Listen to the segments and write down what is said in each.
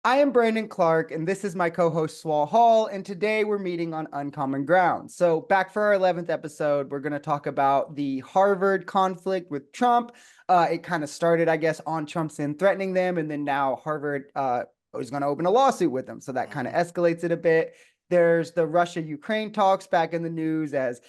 I am Brandon Clark, and this is my co-host Swall Hall, and today we're meeting on Uncommon Ground. So back for our 11th episode, we're going to talk about the Harvard conflict with Trump. It kind of started, I guess, on Trump's end threatening them, and then now Harvard is going to open a lawsuit with them. So that kind of escalates it a bit. There's the Russia-Ukraine talks back in the news as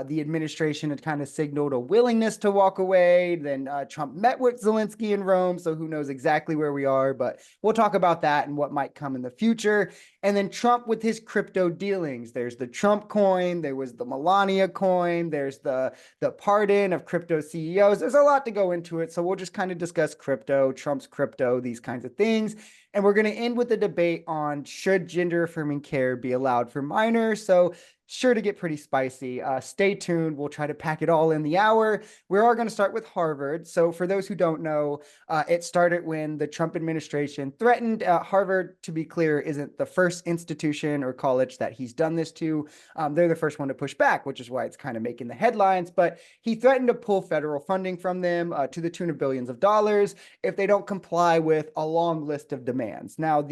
the administration had kind of signaled a willingness to walk away. Then Trump met with Zelensky in Rome, so who knows exactly where we are, but we'll talk about that and what might come in the future. And then Trump with his crypto dealings. There's the Trump coin, there was the Melania coin, there's the pardon of crypto CEOs. There's a lot to go into it, so we'll just kind of discuss crypto, Trump's crypto, these kinds of things. And we're going to end with a debate on should gender affirming care be allowed for minors. So sure to get pretty spicy. Stay tuned. We'll try to pack it all in the hour. We are going to start with Harvard. So for those who don't know, it started when the Trump administration threatened Harvard, to be clear, isn't the first institution or college that he's done this to. They're the first one to push back, which is why it's kind of making the headlines. But he threatened to pull federal funding from them to the tune of billions of dollars if they don't comply with a long list of demands. Now,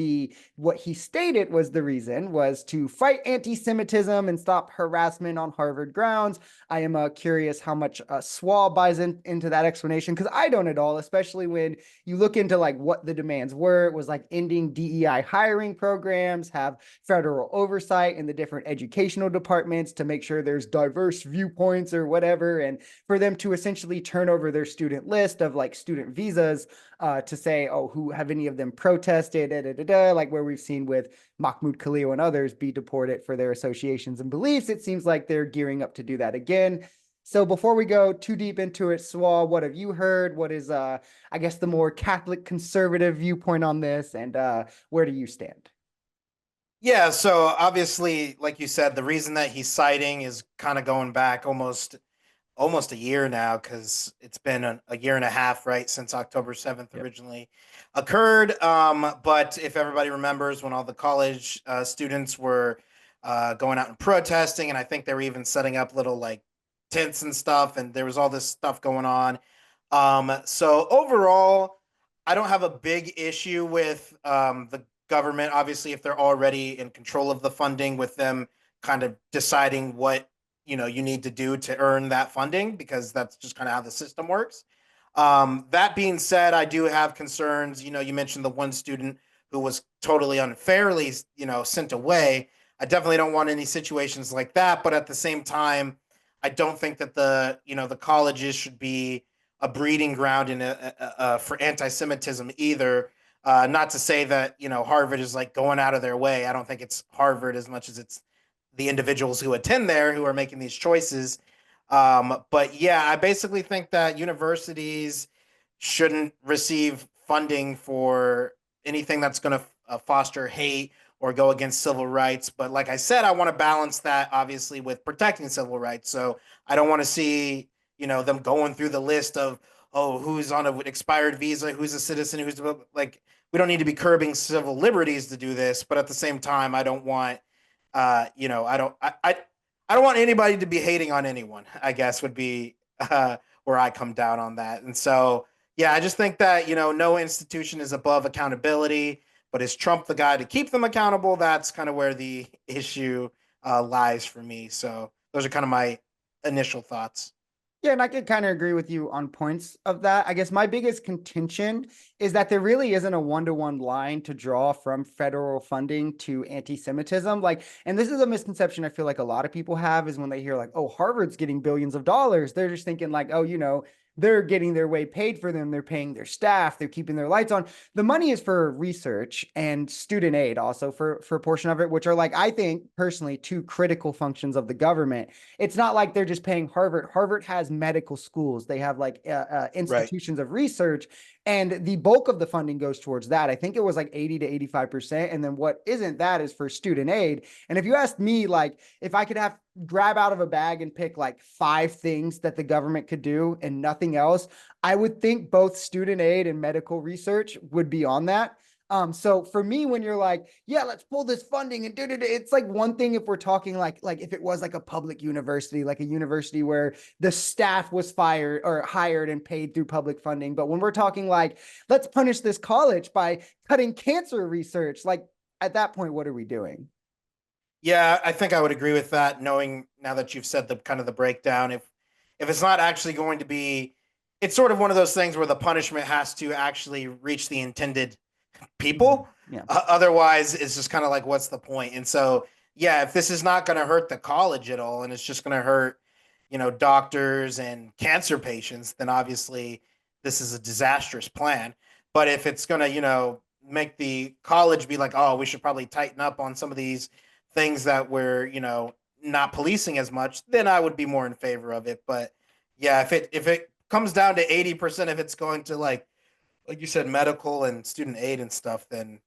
what he stated was the reason was to fight anti-Semitism and stop harassment on Harvard grounds. I am curious how much Swall buys into that explanation, because I don't at all, especially when you look into like what the demands were. It was like ending DEI hiring programs, have federal oversight in the different educational departments to make sure there's diverse viewpoints or whatever, and for them to essentially turn over their student list of like student visas to say, oh, who have any of them protested, like where we've seen with Mahmoud Khalil and others be deported for their associations and beliefs. It seems like they're gearing up to do that again. So before we go too deep into it, Swal, what have you heard? What is, I guess, the more Catholic conservative viewpoint on this, and where do you stand? Yeah, so obviously, like you said, the reason that he's citing is kind of going back almost a year now, because it's been a year and a half, right, since October 7th Yep. originally occurred. But if everybody remembers, when all the college students were going out and protesting, and I think they were even setting up little like tents and stuff, and there was all this stuff going on. So overall, I don't have a big issue with the government. Obviously, if they're already in control of the funding, with them kind of deciding what you need to do to earn that funding, because that's just kind of how the system works. That being said, I do have concerns. You mentioned the one student who was totally unfairly sent away. I definitely don't want any situations like that, but at the same time, I don't think that the colleges should be a breeding ground for anti-Semitism either. Not to say that Harvard is like going out of their way. I don't think it's Harvard as much as it's the individuals who attend there who are making these choices. But yeah, I basically think that universities shouldn't receive funding for anything that's going to foster hate or go against civil rights. But like I said, I want to balance that obviously with protecting civil rights. So I don't want to see them going through the list of, oh, who's on an expired visa, who's a citizen, who's like, we don't need to be curbing civil liberties to do this. But at the same time, I don't want I don't want anybody to be hating on anyone, I guess would be where I come down on that. And so, yeah, I just think that, no institution is above accountability, but is Trump the guy to keep them accountable? That's kind of where the issue lies for me. So those are kind of my initial thoughts. Yeah, and I could kind of agree with you on points of that. I guess my biggest contention is that there really isn't a one-to-one line to draw from federal funding to anti-Semitism. Like, and this is a misconception I feel like a lot of people have is when they hear like, oh, Harvard's getting billions of dollars, they're just thinking like, oh, they're getting their way paid for them. They're paying their staff. They're keeping their lights on. The money is for research and student aid also for a portion of it, which are like, I think personally, two critical functions of the government. It's not like they're just paying Harvard. Harvard has medical schools. They have like Right. institutions of research, and the bulk of the funding goes towards that. I think it was like 80 to 85%. And then what isn't that is for student aid. And if you asked me, like, if I could have grab out of a bag and pick like five things that the government could do and nothing else, I would think both student aid and medical research would be on that. So for me, when you're like, yeah, let's pull this funding and it's like one thing if we're talking like if it was like a public university, like a university where the staff was fired or hired and paid through public funding. But when we're talking like, let's punish this college by cutting cancer research, like at that point, what are we doing? Yeah, I think I would agree with that, knowing now that you've said the kind of the breakdown. If it's not actually going to be, it's sort of one of those things where the punishment has to actually reach the intended people. Yeah. Otherwise, it's just kind of like, what's the point? And so, yeah, if this is not going to hurt the college at all, and it's just going to hurt, doctors and cancer patients, then obviously this is a disastrous plan. But if it's going to, make the college be like, oh, we should probably tighten up on some of these things that we're, not policing as much, then I would be more in favor of it. But yeah, if it comes down to 80% if it's going to like you said, medical and student aid and stuff, then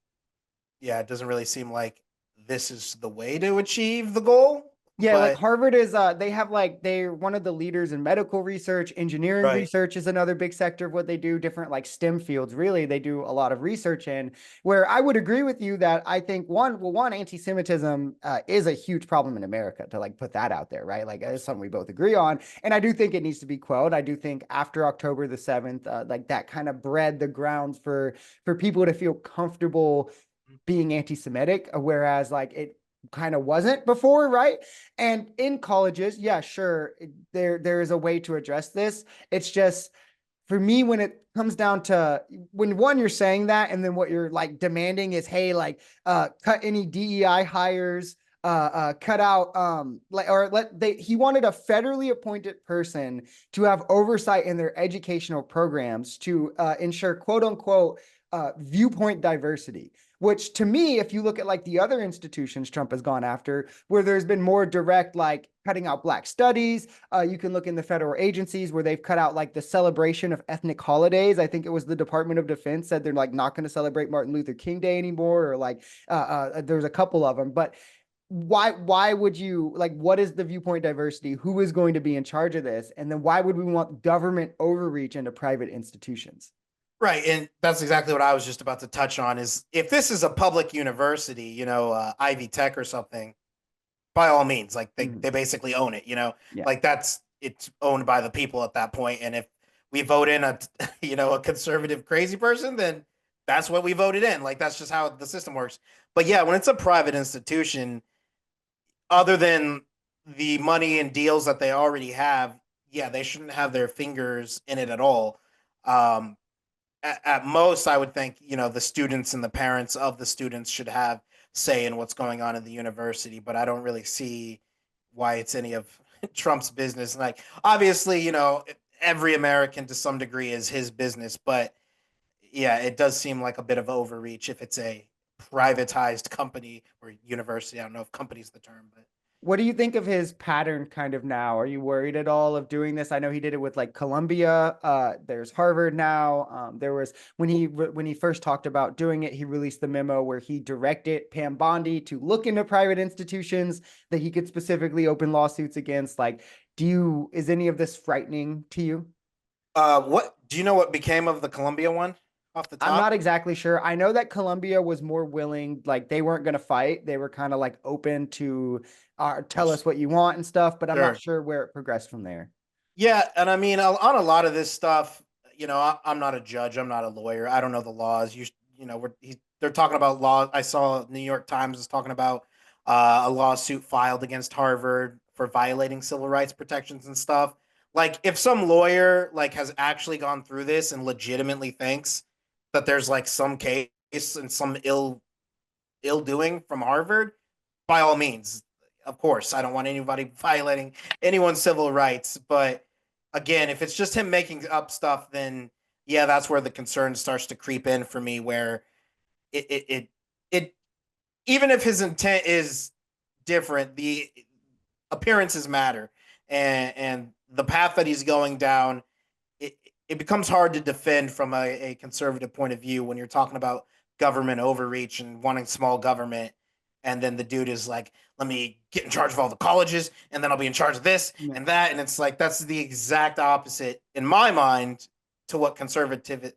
yeah, it doesn't really seem like this is the way to achieve the goal. Yeah, like But Harvard is they have like they're one of the leaders in medical research, engineering right, research is another big sector of what they do, different like STEM fields, really they do a lot of research in where I would agree with you that I think one anti-Semitism is a huge problem in America to like put that out there, right? Like it's something we both agree on. And I do think it needs to be quelled. I do think after October the 7th, like that kind of bred the grounds for people to feel comfortable being anti-Semitic, whereas like it kind of wasn't before, right? And in colleges, yeah, sure, there is a way to address this. It's just for me when it comes down to when one you're saying that, and then what you're like demanding is, hey, like cut any DEI hires. Cut out like or let they he wanted a federally appointed person to have oversight in their educational programs to ensure quote unquote viewpoint diversity, which to me, if you look at like the other institutions Trump has gone after, where there's been more direct, like cutting out Black studies, you can look in the federal agencies where they've cut out like the celebration of ethnic holidays. I think it was the Department of Defense said they're like not going to celebrate Martin Luther King Day anymore, or like there's a couple of them. But why would you like what is the viewpoint diversity? Who is going to be in charge of this? And then why would we want government overreach into private institutions? right, and that's exactly what I was just about to touch on. Is if this is a public university, Ivy Tech or something, by all means, like they Mhm. they basically own it. Yeah. Like it's owned by the people at that point. And if we vote in a a conservative crazy person, then that's what we voted in. Like that's just how the system works. But yeah, when it's a private institution, other than the money and deals that they already have, yeah, they shouldn't have their fingers in it at all. Um, at most, I would think the students and the parents of the students should have say in what's going on in the university. But I don't really see why it's any of Trump's business. Like obviously, every American to some degree is his business, but yeah, it does seem like a bit of overreach if it's a privatized company or university. I don't know if company's the term, but What do you think of his pattern kind of now? Are you worried at all of doing this? I know he did it with like Columbia. There's Harvard now. There was when he first talked about doing it, he released the memo where he directed Pam Bondi to look into private institutions that he could specifically open lawsuits against. Like, is any of this frightening to you? what do you know what became of the Columbia one off the I'm not top? exactly sure. I know that Columbia was more willing, like they weren't going to fight. They were kind of like open to tell us what you want and stuff, but I'm not Sure. sure where it progressed from there. Yeah, and I mean on a lot of this stuff, I'm not a judge, I'm not a lawyer, I don't know the laws. They're talking about law. I saw New York Times is talking about a lawsuit filed against Harvard for violating civil rights protections and stuff. Like, if some lawyer like has actually gone through this and legitimately thinks that there's like some case and some ill doing from Harvard, by all means, of course, I don't want anybody violating anyone's civil rights. But again, if it's just him making up stuff, then yeah, that's where the concern starts to creep in for me. Where it even if his intent is different, the appearances matter, and the path that he's going down, it, it becomes hard to defend from a conservative point of view when you're talking about government overreach and wanting small government. And then the dude is like, let me get in charge of all the colleges, and then I'll be in charge of this Yeah. and that. And it's like, that's the exact opposite in my mind to what conservatism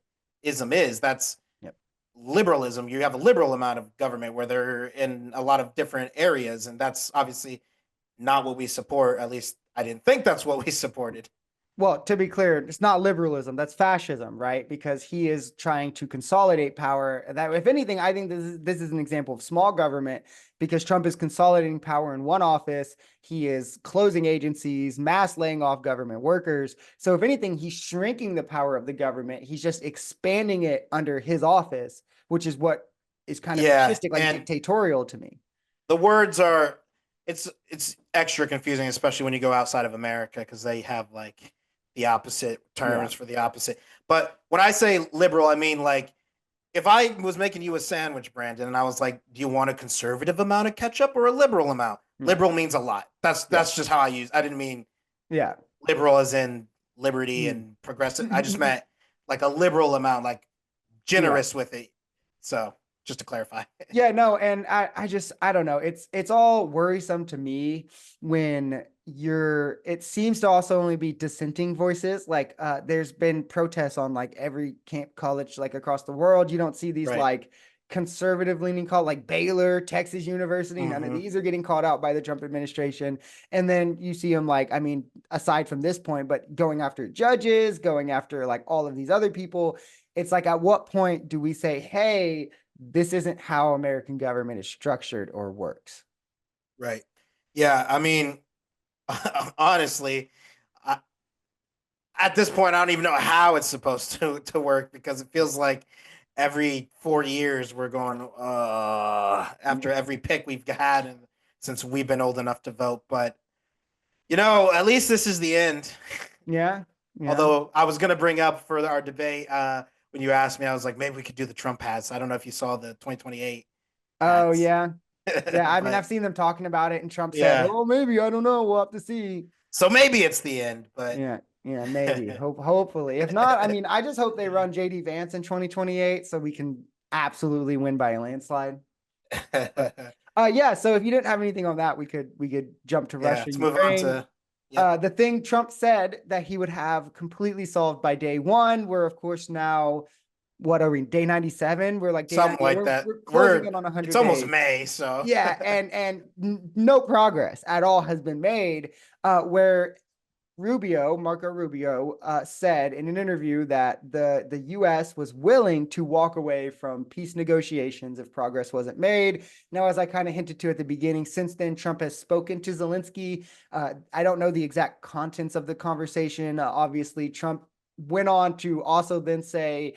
is. That's Yep. liberalism. You have a liberal amount of government where they're in a lot of different areas, and that's obviously not what we support. At least I didn't think that's what we supported. Well, to be clear, it's not liberalism, that's fascism, right? Because he is trying to consolidate power. That, if anything, I think this is an example of small government because Trump is consolidating power in one office. He is closing agencies, mass laying off government workers. So if anything, he's shrinking the power of the government. He's just expanding it under his office, which is what is kind of Yeah, fascistic, like and dictatorial to me. the words are it's extra confusing, especially when you go outside of America because they have like the opposite Yeah. terms for the opposite. But when I say liberal, I mean like if I was making you a sandwich, Brandon, and I was like, "Do you want a conservative amount of ketchup or a liberal amount?" Yeah. Liberal means a lot. Yeah. That's just how I use. I didn't mean Yeah. liberal as in liberty Mm. and progressive. I just meant like a liberal amount, like Yeah. generous with it. So just to clarify. Yeah, no, and I don't know. It's all worrisome to me when it seems to also only be dissenting voices. Like there's been protests on like every camp college like across the world. You don't see these Right. like conservative leaning call like Baylor, Texas University. None of Mm-hmm. these are getting called out by the Trump administration. And then you see them like, I mean, aside from this point, but going after judges, going after like all of these other people. It's like at what point do we say, hey, this isn't how American government is structured or works? Right. Yeah. I mean, honestly, I, at this point, I don't even know how it's supposed to work because it feels like every 4 years we're going after every pick we've had and since we've been old enough to vote. But at least this is the end. Yeah. Yeah. Although I was going to bring up for our debate when you asked me, I was like, maybe we could do the Trump hats. I don't know if you saw the 2028 Oh, hats, yeah. Yeah. I mean, I've but seen them talking about it, and Trump said, yeah. oh, maybe. I don't know. We'll have to see. So maybe it's the end, but Yeah. Yeah. Maybe. Hopefully. If not, I mean, I just hope they run JD Vance in 2028 so we can absolutely win by a landslide. But yeah. So if you didn't have anything on that, we could jump to yeah, Russia, let's move on Ukraine. to yep. The thing Trump said that he would have completely solved by day one, we're of course now, what are we, day 97? We're like day 90, Something like we're, that. we're closing in on It's 100 almost days. May, so Yeah, and no progress at all has been made. Where Marco Rubio, said in an interview that the U.S. was willing to walk away from peace negotiations if progress wasn't made. Now, as I kind of hinted to at the beginning, since then, Trump has spoken to Zelensky. I don't know the exact contents of the conversation. Obviously, Trump went on to also then say,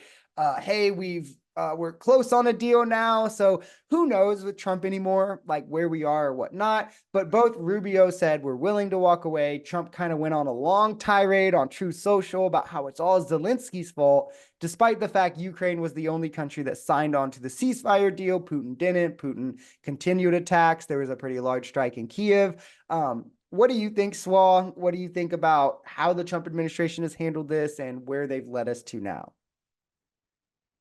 hey, we're close on a deal now. So who knows with Trump anymore, like where we are or whatnot. But both Rubio said we're willing to walk away. Trump kind of went on a long tirade on Truth Social about how it's all Zelensky's fault, despite the fact Ukraine was the only country that signed on to the ceasefire deal. Putin didn't. Putin continued attacks. There was a pretty large strike in Kiev. What do you think, Swa? What do you think about how the Trump administration has handled this and where they've led us to now?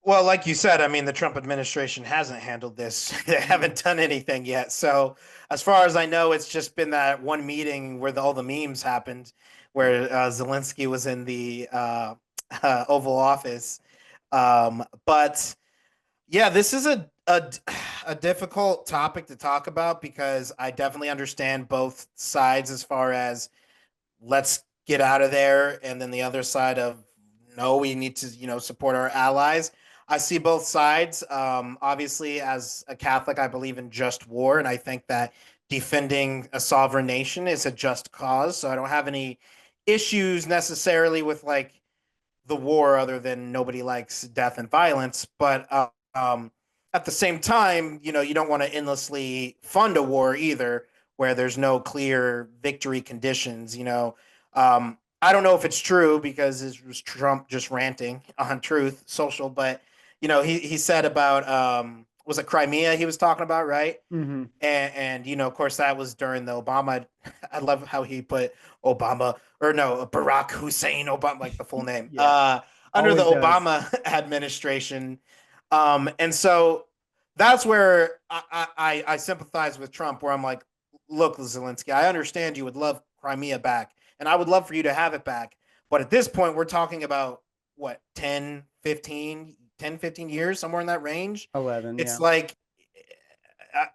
well, like you said, I mean, the Trump administration hasn't handled this. They haven't done anything yet. So, as far as I know, it's just been that one meeting where all the memes happened, where Zelensky was in the Oval Office. But yeah, this is a difficult topic to talk about because I definitely understand both sides as far as let's get out of there, and then the other side of no, we need to support our allies. I see both sides. Obviously, as a Catholic, I believe in just war, and I think that defending a sovereign nation is a just cause. So I don't have any issues necessarily with like the war, other than nobody likes death and violence. But at the same time, you don't want to endlessly fund a war either, where there's no clear victory conditions. I don't know if it's true because it was Trump just ranting on Truth Social, but he said about was it Crimea he was talking about, right? Mm-hmm. And of course that was during the Obama. I love how he put Obama, or no, Barack Hussein Obama, like the full name, Yeah, under the always does. Obama administration. And so that's where I sympathize with Trump, where I'm like, look, Zelensky, I understand you would love Crimea back, and I would love for you to have it back, but at this point we're talking about what, 10, 15, 10, 15 years, somewhere in that range. 11, It's yeah. like,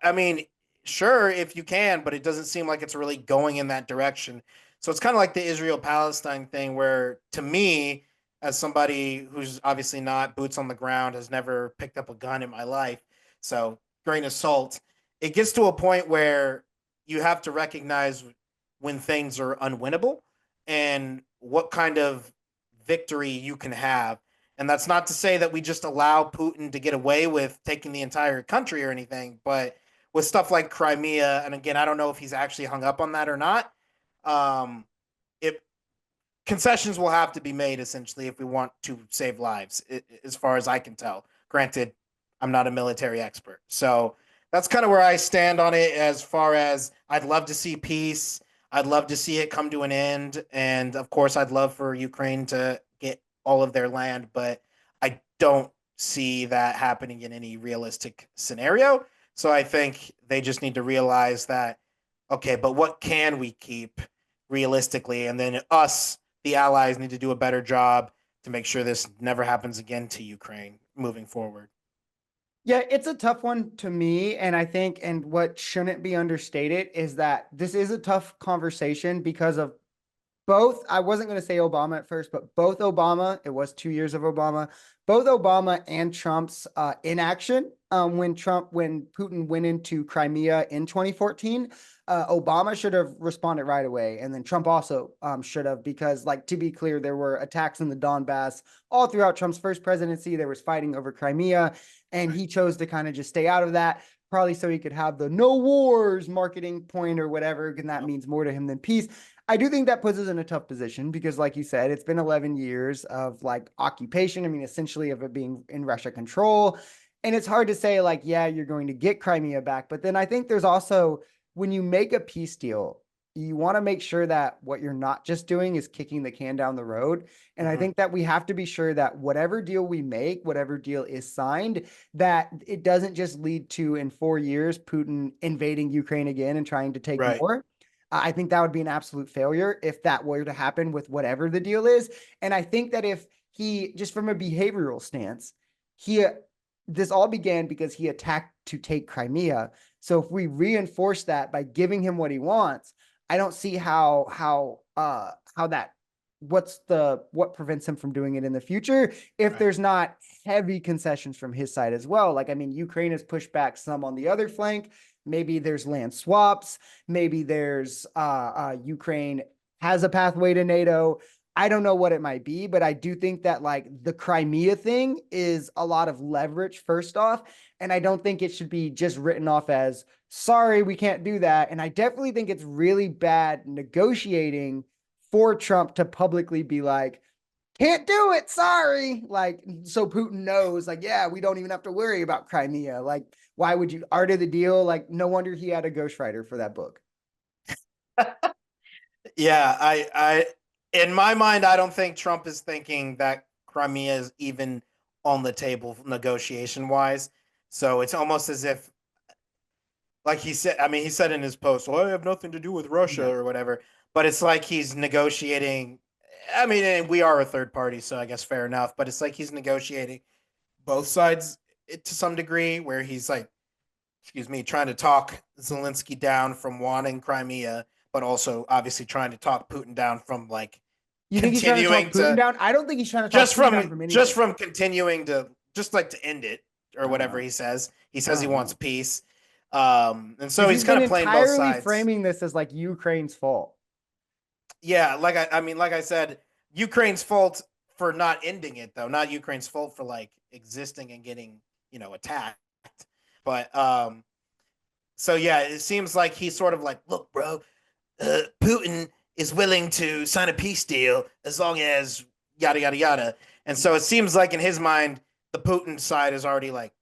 I mean, sure, if you can, but it doesn't seem like it's really going in that direction. So it's kind of like the Israel Palestine thing, where to me, as somebody who's obviously not boots on the ground, has never picked up a gun in my life, so grain of salt, it gets to a point where you have to recognize when things are unwinnable and what kind of victory you can have. And that's not to say that we just allow Putin to get away with taking the entire country or anything, but with stuff like Crimea, and again, I don't know if he's actually hung up on that or not. Um, it concessions will have to be made essentially if we want to save lives, as far as I can tell. Granted, I'm not a military expert, so that's kind of where I stand on it. As far as I'd love to see peace, I'd love to see it come to an end, and of course, I'd love for Ukraine to get all of their land, but I don't see that happening in any realistic scenario. So I think they just need to realize that, okay, but what can we keep realistically? And then us, the allies, need to do a better job to make sure this never happens again to Ukraine moving forward. Yeah, it's a tough one to me. And I think, and what shouldn't be understated is that this is a tough conversation because of both. I wasn't going to say Obama at first, but both Obama, it was 2 years of Obama, both Obama and Trump's inaction when Putin went into Crimea in 2014. Obama should have responded right away. And then Trump also should have, because, like, to be clear, there were attacks in the Donbass all throughout Trump's first presidency. There was fighting over Crimea, and he chose to kind of just stay out of that, probably so he could have the no wars marketing point or whatever, and that means more to him than peace. I do think that puts us in a tough position because, like you said, it's been 11 years of like occupation. I mean, essentially of it being in Russia control. And it's hard to say, like, yeah, you're going to get Crimea back. But then I think there's also, when you make a peace deal, you want to make sure that what you're not just doing is kicking the can down the road. And I Mm-hmm. think that we have to be sure that whatever deal we make, whatever deal is signed, that it doesn't just lead to, in 4 years, Putin invading Ukraine again and trying to take Right. more. I think that would be an absolute failure if that were to happen with whatever the deal is. And I think that if he, just from a behavioral stance, he, this all began because he attacked to take Crimea. So if we reinforce that by giving him what he wants, I don't see how that, what prevents him from doing it in the future if Right. there's not heavy concessions from his side as well. Like, I mean, Ukraine has pushed back some on the other flank. Maybe there's land swaps. Maybe there's Ukraine has a pathway to NATO. I don't know what it might be, but I do think that, like, the Crimea thing is a lot of leverage, first off. And I don't think it should be just written off as, sorry, we can't do that. And I definitely think it's really bad negotiating for Trump to publicly be like, can't do it, sorry. Like, so Putin knows, like, yeah, we don't even have to worry about Crimea. Like, why would you? Art of the Deal? Like, no wonder he had a ghostwriter for that book. Yeah, in my mind, I don't think Trump is thinking that Crimea is even on the table negotiation wise. So it's almost as if, like he said, I mean, he said in his post, "Well, I have nothing to do with Russia Yeah. or whatever," but it's like he's negotiating. I mean, and we are a third party, so I guess fair enough. But it's like he's negotiating both sides to some degree, where he's like, excuse me, trying to talk Zelensky down from wanting Crimea, but also obviously trying to talk Putin down from like You think he's trying to continuing talk Putin to down? I don't think he's trying to talk Putin down from just anything. from continuing to just like to end it or I don't whatever know. he says. He I says he don't wants know. peace. And so Because he's he's kind been of playing both entirely sides. framing this as like Ukraine's fault. Yeah, I mean, like I said, Ukraine's fault for not ending it though, not Ukraine's fault for like existing and getting, attacked. But so yeah, it seems like he's sort of like, look, bro, Putin is willing to sign a peace deal as long as yada yada yada. And so it seems like in his mind, the Putin side is already like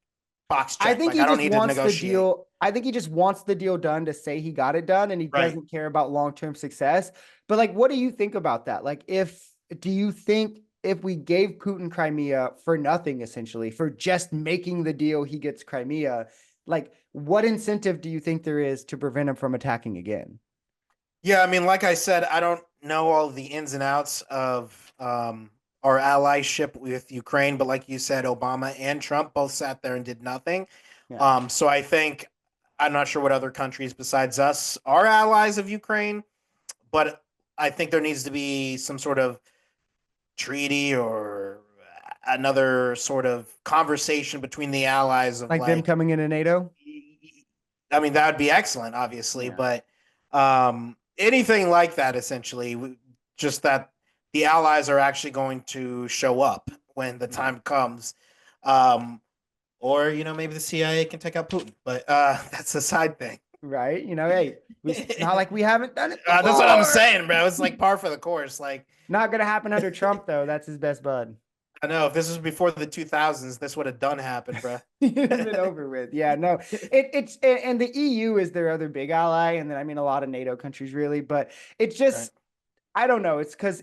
box I check. think Like he I don't just need to wants the negotiate. deal. I think he just wants the deal done to say he got it done and he Right. doesn't care about long-term success. But, like, what do you think about that? Like, do you think if we gave Putin Crimea for nothing, essentially, for just making the deal, he gets Crimea, like, what incentive do you think there is to prevent him from attacking again? Yeah, I mean, like I said, I don't know all the ins and outs of our allyship with Ukraine, but like you said, Obama and Trump both sat there and did nothing. Yeah. So I think I'm not sure what other countries besides us are allies of Ukraine, but I think there needs to be some sort of treaty or another sort of conversation between the allies of Like them like, coming into NATO. I mean, that would be excellent, obviously, Yeah. but anything like that, essentially, just that the allies are actually going to show up when the Yeah. time comes. Um, or, maybe the CIA can take out Putin, but that's a side thing. Right. Hey, it's not like we haven't done it That's what I'm before. saying, bro. It's like par for the course. Like, Not gonna happen under Trump though. That's his best bud. I know if this was before the 2000s, this would have done happen, bro. It'd have been over with. Yeah, no, and the EU is their other big ally, and then I mean a lot of NATO countries really, but it's Right, just I don't know. It's because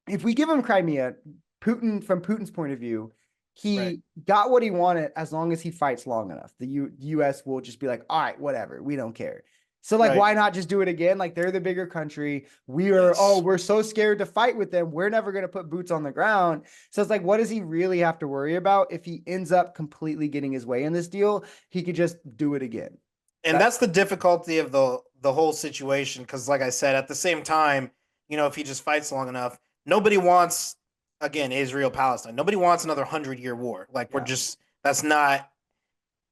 if we give him Crimea, from Putin's point of view, right, he got what he wanted as long as he fights long enough. The US will just be like, all right, whatever, we don't care. So like, right. why not just do it again? Like they're the bigger country. Yes. We're so scared to fight with them. We're never going to put boots on the ground. So it's like, what does he really have to worry about if he ends up completely getting his way in this deal? He could just do it again. And That that's the difficulty of the whole situation because like I said, at the same time, if he just fights long enough, nobody wants, again, Israel Palestine, nobody wants another 100-year war. Like, we're yeah. just, that's not,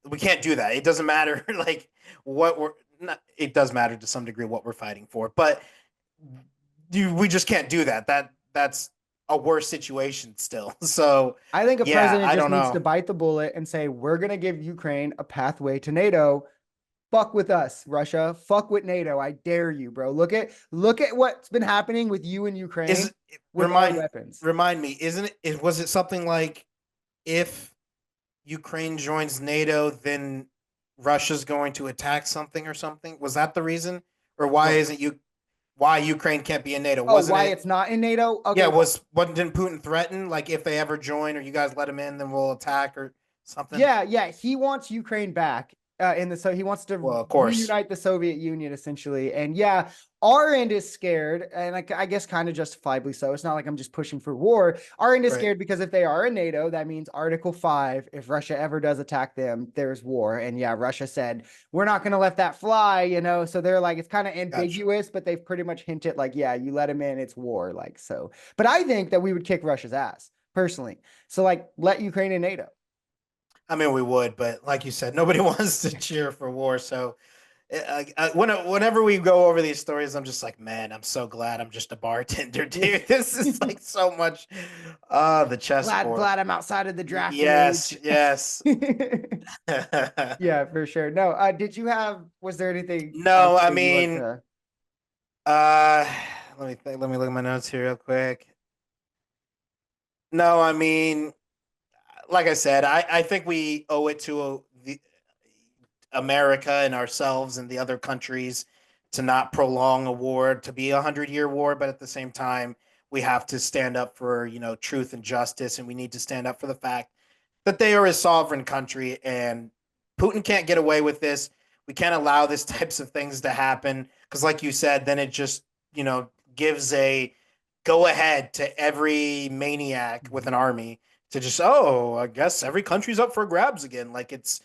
we can't do that. It doesn't matter like what we're not, it does matter to some degree what we're fighting for, but we just can't do that. That's a worse situation still. So I think a yeah, president I just don't needs to know. bite the bullet and say, we're going to give Ukraine a pathway to NATO. Fuck with us, Russia. Fuck with NATO. I dare you, bro. Look at what's been happening with you and Ukraine Is with our remind weapons. remind me, isn't it, was it something like if Ukraine joins NATO, then Russia's going to attack something or something? Was that the reason? Or What? why Ukraine can't be in NATO? Oh, Wasn't why it? it's not in NATO? Yeah, Okay, well, didn't Putin threaten like if they ever join or you guys let them in, then we'll attack or something? yeah. He wants Ukraine back. So he wants to Well, of course. reunite the Soviet Union essentially. And yeah, our end is scared, and I guess kind of justifiably so. It's not like I'm just pushing for war. Our end is Right. scared because if they are in NATO, that means Article 5, if Russia ever does attack them, there's war. And yeah, Russia said, we're not going to let that fly. So they're like, it's kind of Gotcha. ambiguous, but they've pretty much hinted like, yeah, you let them in, it's war. Like, so, but I think that we would kick Russia's ass personally. So like, let Ukraine in NATO. I mean, we would, but like you said, nobody wants to cheer for war. So whenever we go over these stories, I'm just like, man, I'm so glad I'm just a bartender, dude. This is like so much. The glad chessboard. glad I'm outside of the drafting Yes, age. yes. Yeah, for sure. No, was there anything else No, I that you want mean, to? uh, let me think. Let me look at my notes here real quick. No, I mean, like I said, I think we owe it to the America and ourselves and the other countries to not prolong a war to be 100-year war, but at the same time, we have to stand up for truth and justice, and we need to stand up for the fact that they are a sovereign country, and Putin can't get away with this. We can't allow this types of things to happen because, like you said, then it just gives a go ahead to every maniac with an army to just, oh, I guess every country's up for grabs again, like it's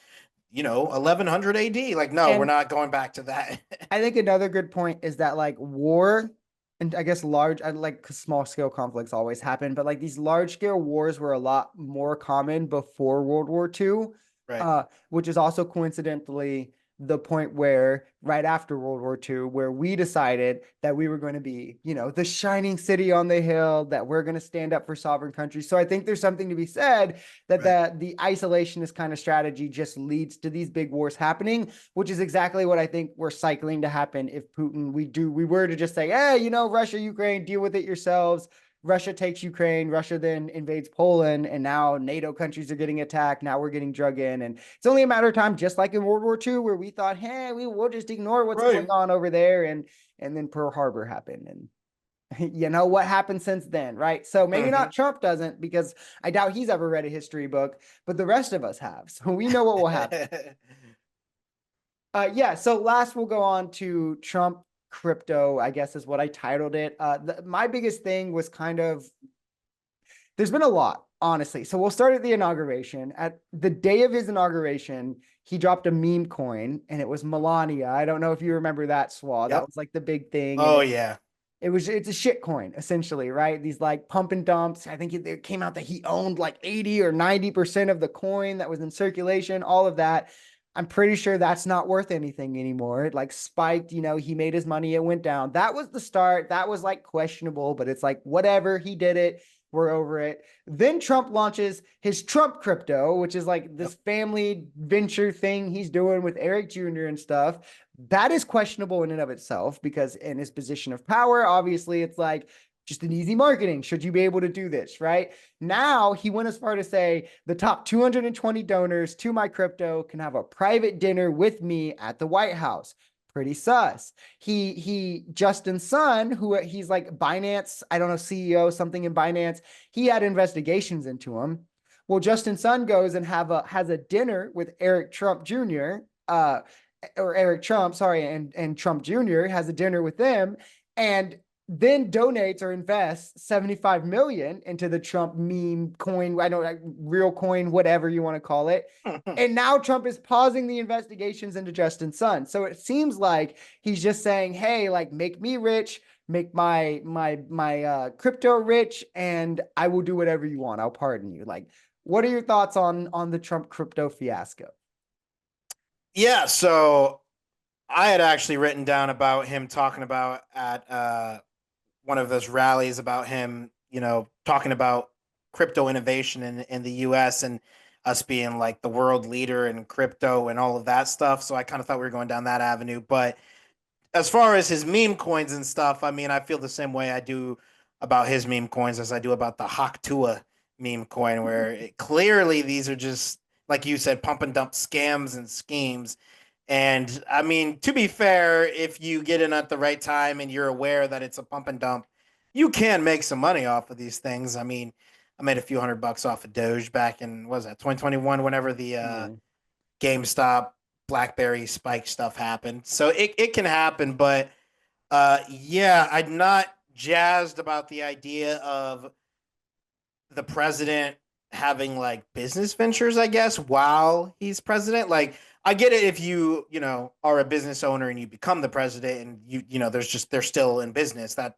1100 AD. Like, no, we're And not going back to that. I think another good point is that like war, and I guess I like small scale conflicts always happen, but like these large scale wars were a lot more common before World War II, Right, which is also coincidentally the point where right after World War II, where we decided that we were going to be, the shining city on the hill, that we're going to stand up for sovereign countries. So I think there's something to be said that right. the isolationist kind of strategy just leads to these big wars happening, which is exactly what I think we're cycling to happen if we were to just say, hey, Russia, Ukraine, deal with it yourselves. Russia takes Ukraine, Russia then invades Poland, and now NATO countries are getting attacked. Now we're getting drug in. And it's only a matter of time, just like in World War II, where we thought, hey, we'll just ignore what's Right. going on over there. And then Pearl Harbor happened. And you know what happened since then, right? So maybe Mm-hmm. not Trump doesn't, because I doubt he's ever read a history book, but the rest of us have. So we know what will happen. Yeah. So last we'll go on to Trump crypto, I guess is what I titled it. My biggest thing was kind of There's been a lot, honestly. So we'll start at the inauguration. At the day of his inauguration, he dropped a meme coin and it was Melania. I don't know if you remember that, Swa. That Yep. was like the big thing. And Oh yeah. it's a shit coin, essentially, right? These like pump and dumps. I think it came out that he owned like 80 or 90% of the coin that was in circulation, all of that. I'm pretty sure that's not worth anything anymore. It like spiked, he made his money, it went down. That was the start. That was like questionable, but it's like whatever, he did it. We're over it. Then Trump launches his Trump crypto, which is like Yep. this family venture thing he's doing with Eric Jr. and stuff. That is questionable in and of itself because in his position of power, obviously it's like just an easy marketing. Should you be able to do this, right? Now he went as far to say the top 220 donors to my crypto can have a private dinner with me at the White House. Pretty sus. Justin Sun, who he's like Binance, I don't know, CEO, something in Binance, he had investigations into him. Well, Justin Sun goes and has a dinner with Eric Trump Jr. Or Eric Trump, sorry, and Trump Jr. has a dinner with them, and then donates or invests 75 million into the Trump meme coin. I don't like real coin, whatever you want to call it. And now Trump is pausing the investigations into Justin Sun. So it seems like he's just saying, hey, like make me rich, make my crypto rich, and I will do whatever you want. I'll pardon you. Like, what are your thoughts on the Trump crypto fiasco? Yeah, so I had actually written down about him talking about at one of those rallies about him, talking about crypto innovation in the US and us being like the world leader in crypto and all of that stuff. So I kind of thought we were going down that avenue. But as far as his meme coins and stuff, I mean, I feel the same way I do about his meme coins as I do about the Haktua meme coin, where clearly these are just, like you said, pump and dump scams and schemes. And I mean, to be fair, if you get in at the right time and you're aware that it's a pump and dump, you can make some money off of these things. I mean, I made a few $100 off of Doge back in, what was that, 2021, whenever the Yeah. GameStop BlackBerry spike stuff happened. So it can happen, but yeah, I'm not jazzed about the idea of the president having like business ventures, I guess, while he's president. Like I get it if are a business owner and you become the president and they're still in business. That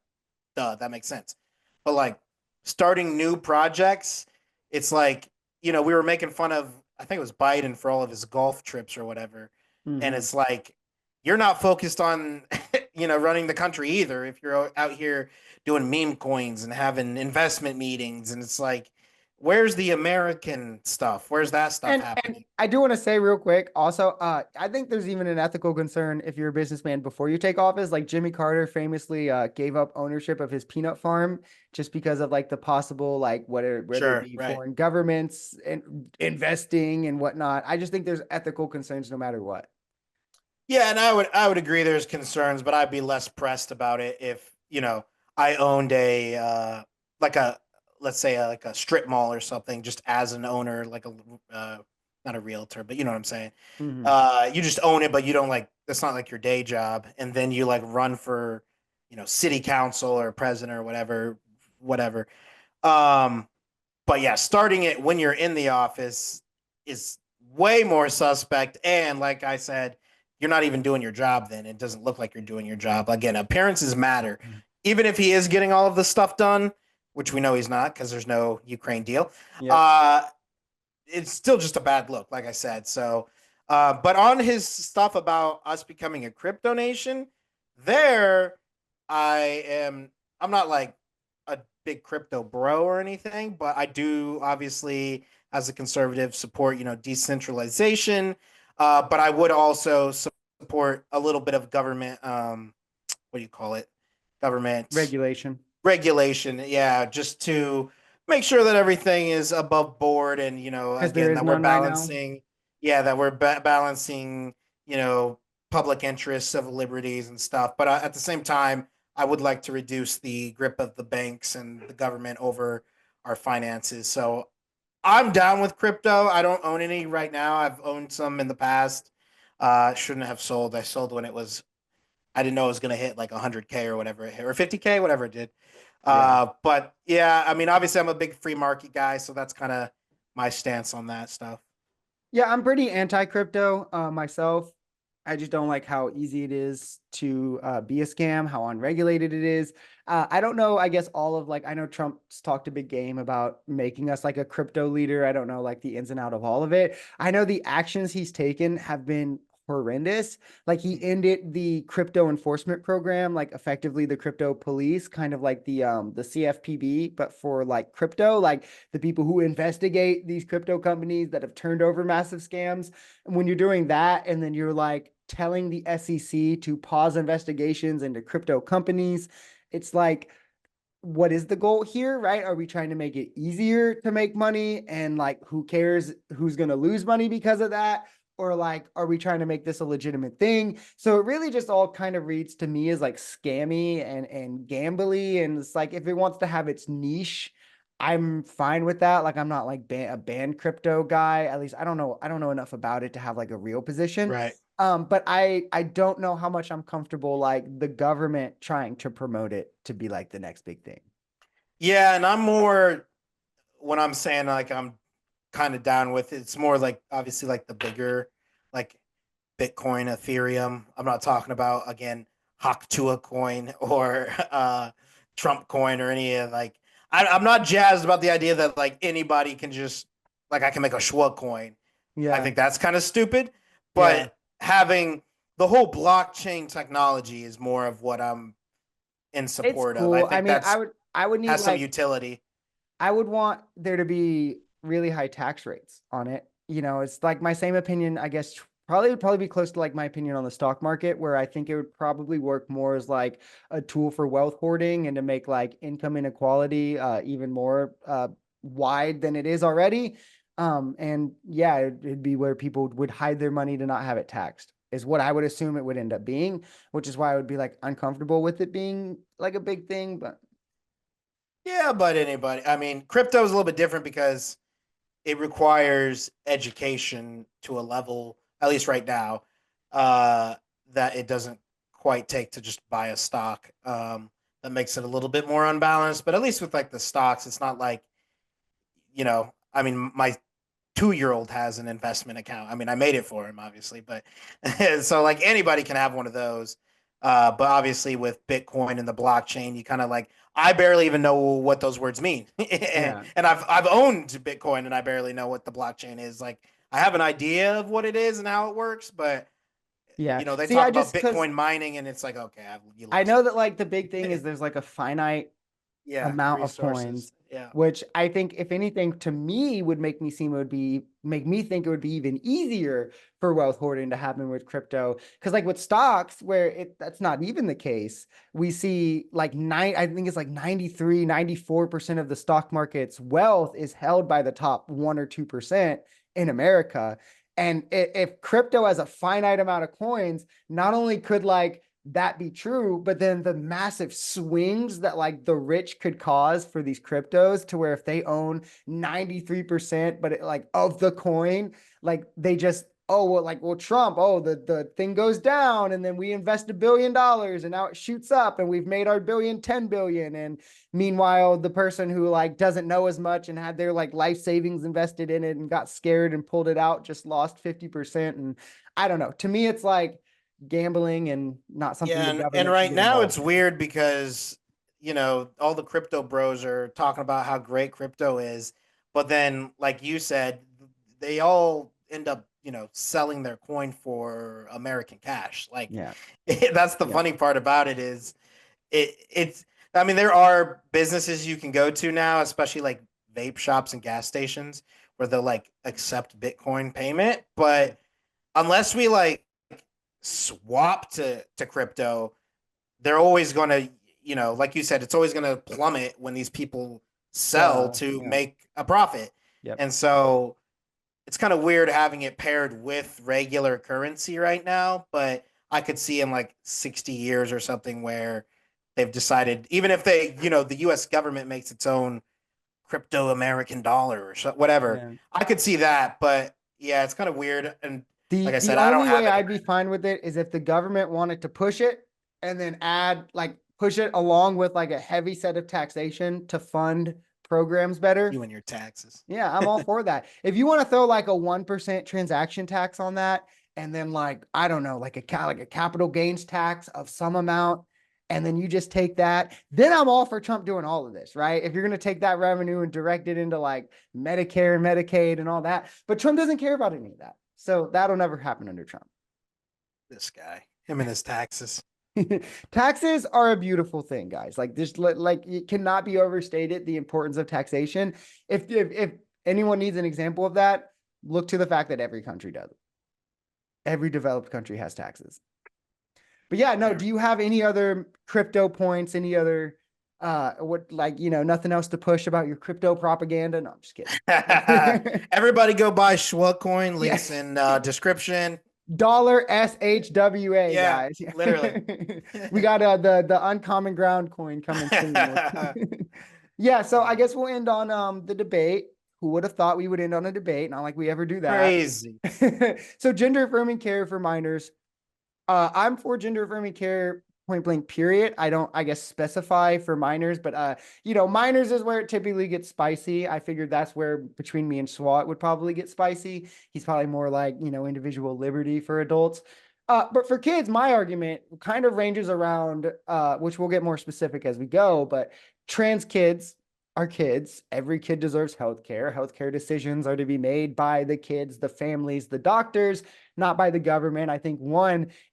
makes sense. But like starting new projects, it's like, we were making fun of, I think it was Biden for all of his golf trips or whatever. And Mm-hmm. it's like, you're not focused on, running the country either. If you're out here doing meme coins and having investment meetings, and it's like, where's the American stuff? Where's that stuff And happening? I do want to say real quick, also, I think there's even an ethical concern if you're a businessman before you take office. Like Jimmy Carter famously gave up ownership of his peanut farm just because of like the possible like whether it Sure, be right. foreign governments and investing and whatnot. I just think there's ethical concerns no matter what. Yeah, and I would agree there's concerns, but I'd be less pressed about it if, I owned a like a let's say like a strip mall or something just as an owner, like a not a realtor, but you know what I'm saying. Hmm. You just own it, but you don't like that's not like your day job, and then you like run for, city council or president or whatever. Um but yeah, starting it when you're in the office is way more suspect. And like I said, you're not even doing your job then. It doesn't look like you're doing your job. Again, appearances matter. Even if he is getting all of the stuff done, which we know he's not because there's no Ukraine deal, Yep. uh, it's still just a bad look, like I said. So, but on his stuff about us becoming a crypto nation, there, I'm not like a big crypto bro or anything, but I do obviously, as a conservative, support decentralization. But I would also support a little bit of government. What do you call it? Government Regulation. regulation, yeah, just to make sure that everything is above board and Because there again is that we're none right now. balancing, yeah, that we're balancing you know public interests, civil liberties and stuff, but at the same time I would like to reduce the grip of the banks and the government over our finances. So I'm down with crypto. I don't own any right now. I've owned some in the past. Shouldn't have sold. I sold when it was, I didn't know it was going to hit like 100K or whatever it hit, or 50K, whatever it did. Yeah. But yeah, I mean, obviously, I'm a big free market guy, so that's kind of my stance on that stuff. Yeah, I'm pretty anti-crypto myself. I just don't like how easy it is to be a scam, how unregulated it is. I don't know, I guess all of like, I know Trump's talked a big game about making us like a crypto leader. I don't know like the ins and out of all of it. I know the actions he's taken have been horrendous. Like he ended the crypto enforcement program, like effectively the crypto police, kind of like the CFPB, but for like crypto, like the people who investigate these crypto companies that have turned over massive scams. And when you're doing that, and then you're like telling the SEC to pause investigations into crypto companies, it's like, what is the goal here, right? Are we trying to make it easier to make money? And like, who cares who's going to lose money because of that? Or like, are we trying to make this a legitimate thing? So it really just all kind of reads to me as like scammy and gambly. And it's like, if it wants to have its niche, I'm fine with that. Like, I'm not like a banned crypto guy. At least I don't know. I don't know enough about it to have like a real position. Right. But I don't know how much I'm comfortable like the government trying to promote it to be like the next big thing. Yeah, and I'm more when I'm saying like I'm kind of down with it, it's more like obviously like the bigger like Bitcoin, Ethereum. I'm not talking about again Haktua coin or Trump coin or any of like I'm not jazzed about the idea that like anybody can just like I can make a Schwa coin. I Yeah, think that's kind of stupid. yeah, But having the whole blockchain technology is more of what I'm in it's support of. I cool. I think mean, that's I would need has some like utility. I would want there to be really high tax rates on it. You know, it's like my same opinion, I guess probably would probably be close to like my opinion on the stock market, where I think it would probably work more as like a tool for wealth hoarding and to make like income inequality even more wide than it is already. And yeah, it'd be where people would hide their money to not have it taxed, is what I would assume it would end up being, which is why I would be like uncomfortable with it being like a big thing. But Yeah, but anybody. I mean, crypto is a little bit different because it requires education to a level, at least right now, uh, that it doesn't quite take to just buy a stock. That makes it a little bit more unbalanced. But at least with like the stocks, it's not like I mean, my 2 year old has an investment account. I mean, I made it for him, obviously, but so like anybody can have one of those. But obviously, with Bitcoin and the blockchain, you kind of like I barely even know what those words mean, and yeah. I've owned Bitcoin and I barely know what the blockchain is. Like I have an idea of what it is and how it works, but Yeah. they See, talk I about just because Bitcoin mining and it's like okay, you I lost know me. that like the big thing is there's like a finite Yeah, amount of resources. coins, Yeah, which I think if anything to me would make me think it would be even easier for wealth hoarding to happen with crypto. Cause like with stocks where that's not even the case, we see like I think it's like 93, 94% of the stock market's wealth is held by the top 1 or 2% in America. And if crypto has a finite amount of coins, not only could like that be true, but then the massive swings that like the rich could cause for these cryptos, to where if they own 93% but like of the coin, like they just, oh well, like well Trump, oh the thing goes down and then we invest $1 billion and now it shoots up and we've made our billion 10 billion. And meanwhile the person who like doesn't know as much and had their like life savings invested in it and got scared and pulled it out just lost 50%. And I don't know, to me it's like gambling and not something yeah, the and government should right get now involved it's in. weird because all the crypto bros are talking about how great crypto is, but then like you said, they all end up selling their coin for American cash. Like Yeah. that's the Yeah. funny part about it is it's. I mean, there are businesses you can go to now, especially like vape shops and gas stations, where they'll like accept Bitcoin payment, but unless we like swap to crypto, they're always going to, like you said, it's always going to plummet when these people sell So, to yeah. make a profit. Yep. And so it's kind of weird having it paired with regular currency right now, but I could see in like 60 years or something where they've decided, even if the US government makes its own crypto American dollar or whatever, Yeah. I could see that. But yeah, it's kind of weird. And like The I the said, I don't only have way any I'd be right fine with it is if the government wanted to push it and then add like push it along with like a heavy set of taxation to fund programs better. You and your taxes. Yeah, I'm all for that. If you want to throw like a 1% transaction tax on that, and then like, I don't know, like a capital gains tax of some amount, and then you just take that, then I'm all for Trump doing all of this, right? If you're going to take that revenue and direct it into like Medicare and Medicaid and all that. But Trump doesn't care about any of that. So that'll never happen under Trump. This guy, him and his taxes. Taxes are a beautiful thing, guys. Like this, like it cannot be overstated the importance of taxation. If anyone needs an example of that, look to the fact that every country does it. Every developed country has taxes. But yeah, no, do you have any other crypto points? Any other what, like, nothing else to push about your crypto propaganda? No, I'm just kidding. Everybody go buy Schwa coin, links Yes. in description. Dollar SHWA, Yeah, guys. literally. We got the uncommon ground coin coming soon. Yeah, so I guess we'll end on the debate. Who would have thought we would end on a debate? Not like we ever do that. Crazy. So gender affirming care for minors. I'm for gender affirming care, point blank, period. I don't, I guess, specify for minors, but minors is where it typically gets spicy. I figured that's where between me and Swat would probably get spicy. He's probably more like, individual liberty for adults. But for kids, my argument kind of ranges around, which we'll get more specific as we go, but trans kids are kids. Every kid deserves healthcare. Healthcare decisions are to be made by the kids, the families, the doctors, not by the government. I think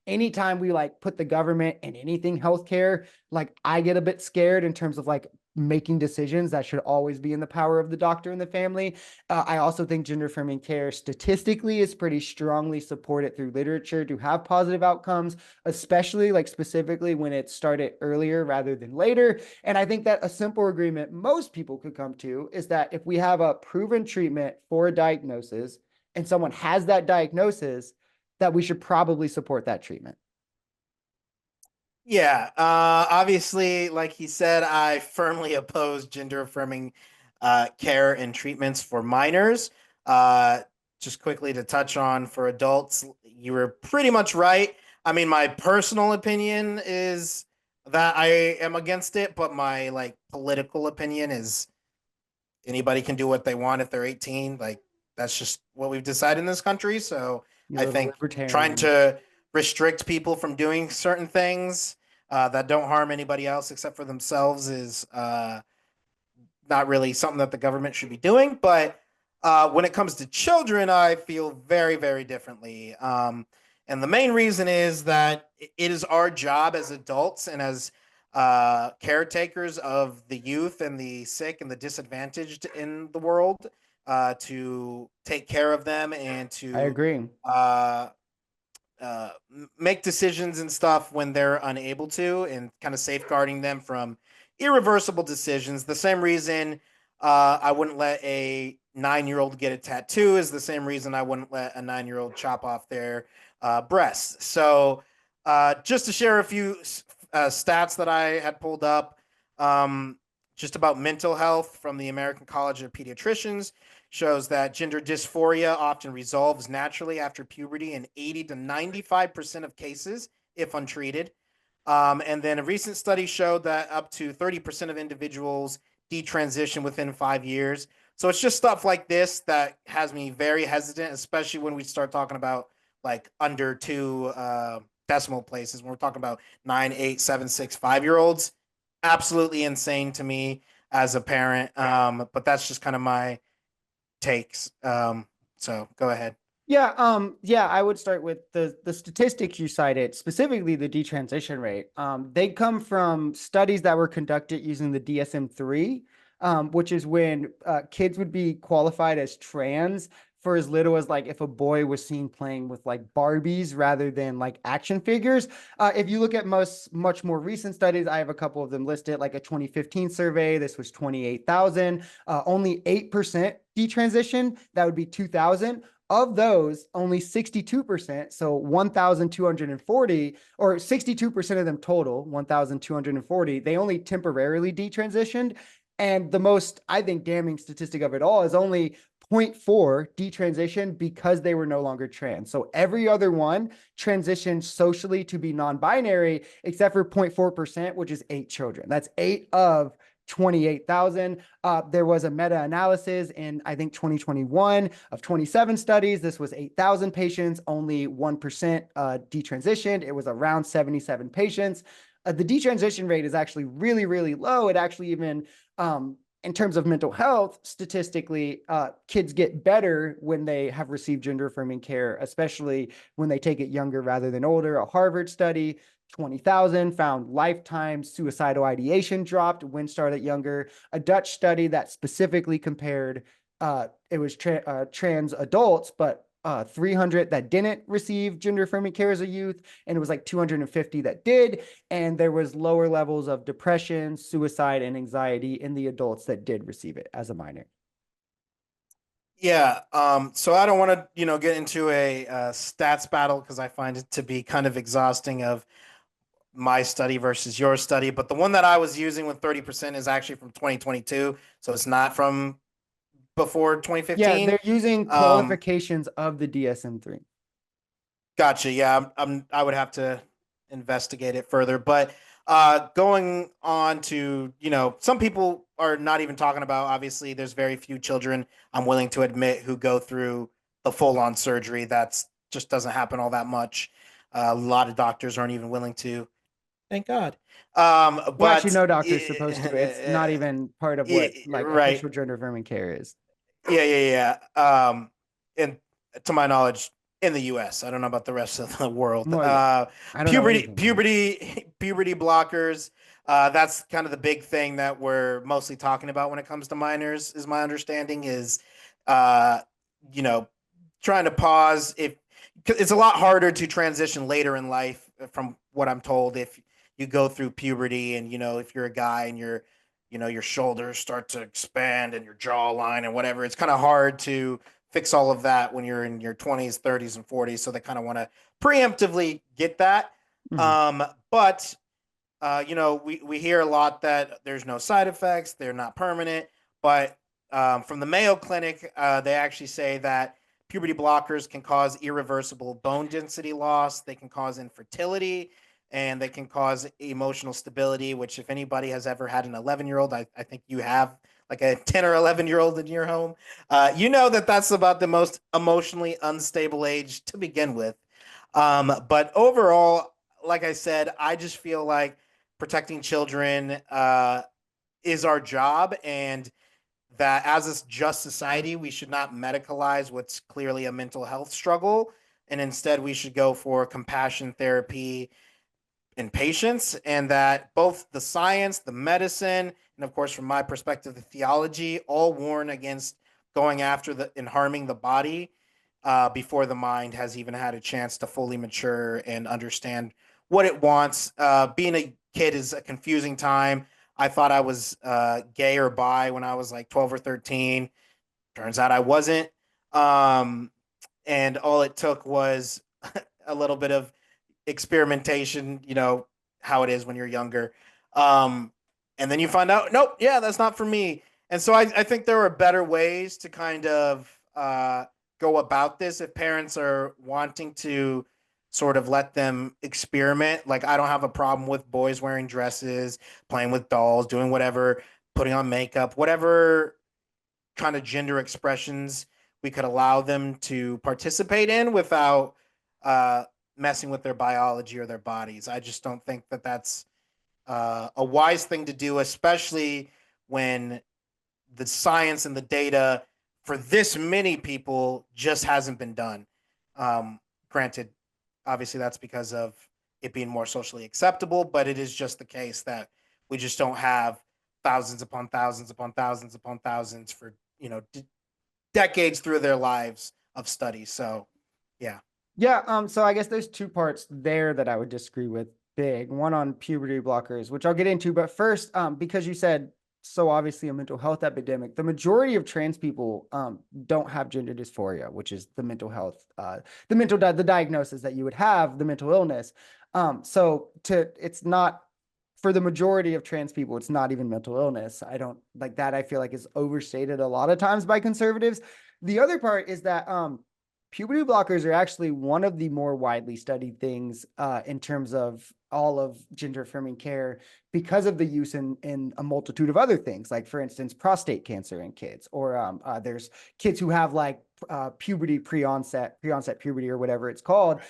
anytime we like put the government in anything healthcare, like I get a bit scared in terms of like making decisions that should always be in the power of the doctor and the family. I also think gender affirming care statistically is pretty strongly supported through literature to have positive outcomes, especially like specifically when it started earlier rather than later. And I think that a simple agreement most people could come to is that if we have a proven treatment for a diagnosis and someone has that diagnosis, that we should probably support that treatment. Yeah, obviously, like he said, I firmly oppose gender affirming care and treatments for minors. Uh, just quickly to touch on for adults, you were pretty much right. I mean, my personal opinion is that I am against it, but my like political opinion is anybody can do what they want if they're 18. Like that's just what we've decided in this country. So I You're a think trying libertarian. to restrict people from doing certain things that don't harm anybody else except for themselves is not really something that the government should be doing. But when it comes to children, I feel very, very differently. And the main reason is that it is our job as adults and as caretakers of the youth and the sick and the disadvantaged in the world to take care of them and I to agree. make decisions and stuff when they're unable to, and kind of safeguarding them from irreversible decisions. The same reason I wouldn't let a 9-year-old get a tattoo is the same reason I wouldn't let a 9-year-old chop off their breasts. So, just to share a few stats that I had pulled up, just about mental health from the American College of Pediatricians shows that gender dysphoria often resolves naturally after puberty in 80 to 95% of cases if untreated. And then a recent study showed that up to 30% of individuals detransition within 5 years. So it's just stuff like this that has me very hesitant, especially when we start talking about like under two decimal places. When we're talking about 9, 8, 7, 6, 5 year olds, absolutely insane to me as a parent. But that's just kind of my takes. So go ahead. Yeah, I would start with the statistics you cited, specifically the detransition rate. They come from studies that were conducted using the DSM-3, which is when kids would be qualified as trans for as little as like if a boy was seen playing with like Barbies rather than like action figures. If you look at much more recent studies, I have a couple of them listed, like a 2015 survey. This was 28,000. Only 8% detransition. That would be 2,000. Of those, only 62%, so 1,240, or 62% of them total, 1,240, they only temporarily detransitioned. And the most, I think, damning statistic of it all is only 0.4 detransitioned because they were no longer trans. So every other one transitioned socially to be non-binary, except for 0.4%, which is 8 children. That's 8 of 28,000. There was a meta-analysis in, I think, 2021 of 27 studies. This was 8,000 patients, only 1% detransitioned. It was around 77 patients. The detransition rate is actually really, really low. It actually even, in terms of mental health, statistically, kids get better when they have received gender affirming care, especially when they take it younger rather than older. A Harvard study, 20,000, found lifetime suicidal ideation dropped when started younger. A Dutch study that specifically compared, it was trans adults, but 300 that didn't receive gender affirming care as a youth, and it was like 250 that did. And there was lower levels of depression, suicide, and anxiety in the adults that did receive it as a minor. Yeah. So I don't want to, get into a stats battle because I find it to be kind of exhausting of my study versus your study. But the one that I was using with 30% is actually from 2022. So it's not from before Yeah, 2015. they're using Um, qualifications of the DSM-3. Gotcha. Yeah, I would have to investigate it further. But going on to, some people are not even talking about, obviously, there's very few children, I'm willing to admit, who go through the full on surgery. That's just doesn't happen all that much. A lot of doctors aren't even willing to. Thank God. Well, actually, But no doctor's supposed to. It's not even part of what like right. official gender affirming care is. Yeah. And to my knowledge, in the U.S., I don't know about the rest of the world. Well, yeah, I don't know Puberty, anything else. puberty, puberty blockers. That's kind of the big thing that we're mostly talking about when it comes to minors. Is my understanding is, uh, you know, trying to pause if it's a lot harder to transition later in life, from what I'm told. If you go through puberty, and if you're a guy and your shoulders start to expand and your jawline and whatever, it's kind of hard to fix all of that when you're in your 20s, 30s, and 40s. So they kind of want to preemptively get that. Mhm. But we hear a lot that there's no side effects, they're not permanent. But from the Mayo Clinic, they actually say that puberty blockers can cause irreversible bone density loss, they can cause infertility, and they can cause emotional stability. Which, if anybody has ever had an 11-year-old, I think you have, like a 10 or 11-year-old in your home, you know that that's about the most emotionally unstable age to begin with. But overall, like I said, I just feel like protecting children is our job, and that as a just society, we should not medicalize what's clearly a mental health struggle, and instead we should go for compassion therapy and patience. And that both the science, the medicine, and of course, from my perspective, the theology, all warn against going after and harming the body before the mind has even had a chance to fully mature and understand what it wants. Being a kid is a confusing time. I thought I was gay or bi when I was like 12 or 13. Turns out I wasn't. Um, and all it took was a little bit of experimentation, how it is when you're younger. Um, and then you find out, nope, yeah, that's not for me. And so I think there are better ways to kind of go about this if parents are wanting to sort of let them experiment. Like, I don't have a problem with boys wearing dresses, playing with dolls, doing whatever, putting on makeup, whatever kind of gender expressions we could allow them to participate in without uh, messing with their biology or their bodies. I just don't think that that's a wise thing to do, especially when the science and the data for this many people just hasn't been done. Granted, obviously that's because of it being more socially acceptable, but it is just the case that we just don't have thousands upon thousands upon thousands upon thousands for decades through their lives of study. So, yeah. Yeah, so I guess there's two parts there that I would disagree with big. One on puberty blockers, which I'll get into, but first, because you said so obviously a mental health epidemic, the majority of trans people don't have gender dysphoria, which is the mental health, the diagnosis that you would have, the mental illness. So it's not for the majority of trans people, it's not even mental illness. I don't like that. I feel like is overstated a lot of times by conservatives. The other part is that puberty blockers are actually one of the more widely studied things in terms of all of gender affirming care because of the use in a multitude of other things, like for instance, prostate cancer in kids, or there's kids who have like puberty pre-onset puberty or whatever it's called,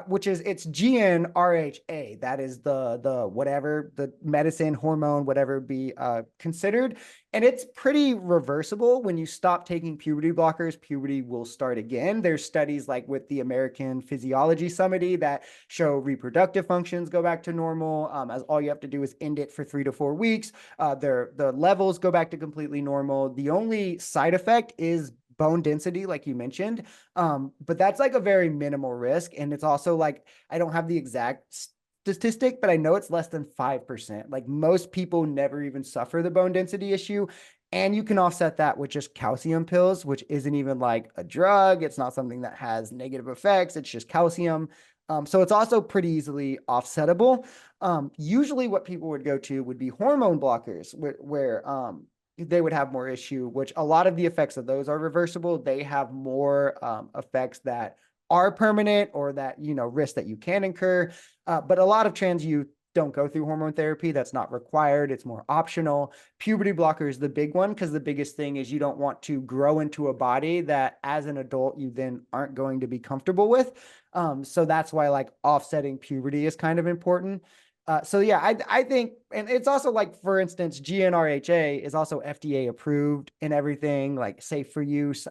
which is it's GnRHA. That is the whatever the medicine hormone whatever be considered, and it's pretty reversible. When you stop taking puberty blockers, puberty will start again. There's studies like with the American Physiology Summit that show reproductive functions go back to normal. As all you have to do is end it for 3 to 4 weeks. The levels go back to completely normal. The only side effect is bone density, like you mentioned. But that's like a very minimal risk. And it's also like, I don't have the exact statistic, but I know it's less than 5%. Like most people never even suffer the bone density issue. And you can offset that with just calcium pills, which isn't even like a drug. It's not something that has negative effects. It's just calcium. So it's also pretty easily offsettable. Usually what people would go to would be hormone blockers where they would have more issue, which a lot of the effects of those are reversible. They have more effects that are permanent or that, risk that you can incur. But a lot of trans youth don't go through hormone therapy. That's not required. It's more optional. Puberty blocker is the big one because the biggest thing is you don't want to grow into a body that as an adult you then aren't going to be comfortable with. So that's why like offsetting puberty is kind of important. So yeah, I think, and it's also like, for instance, GnRHA is also FDA approved and everything, like safe for use,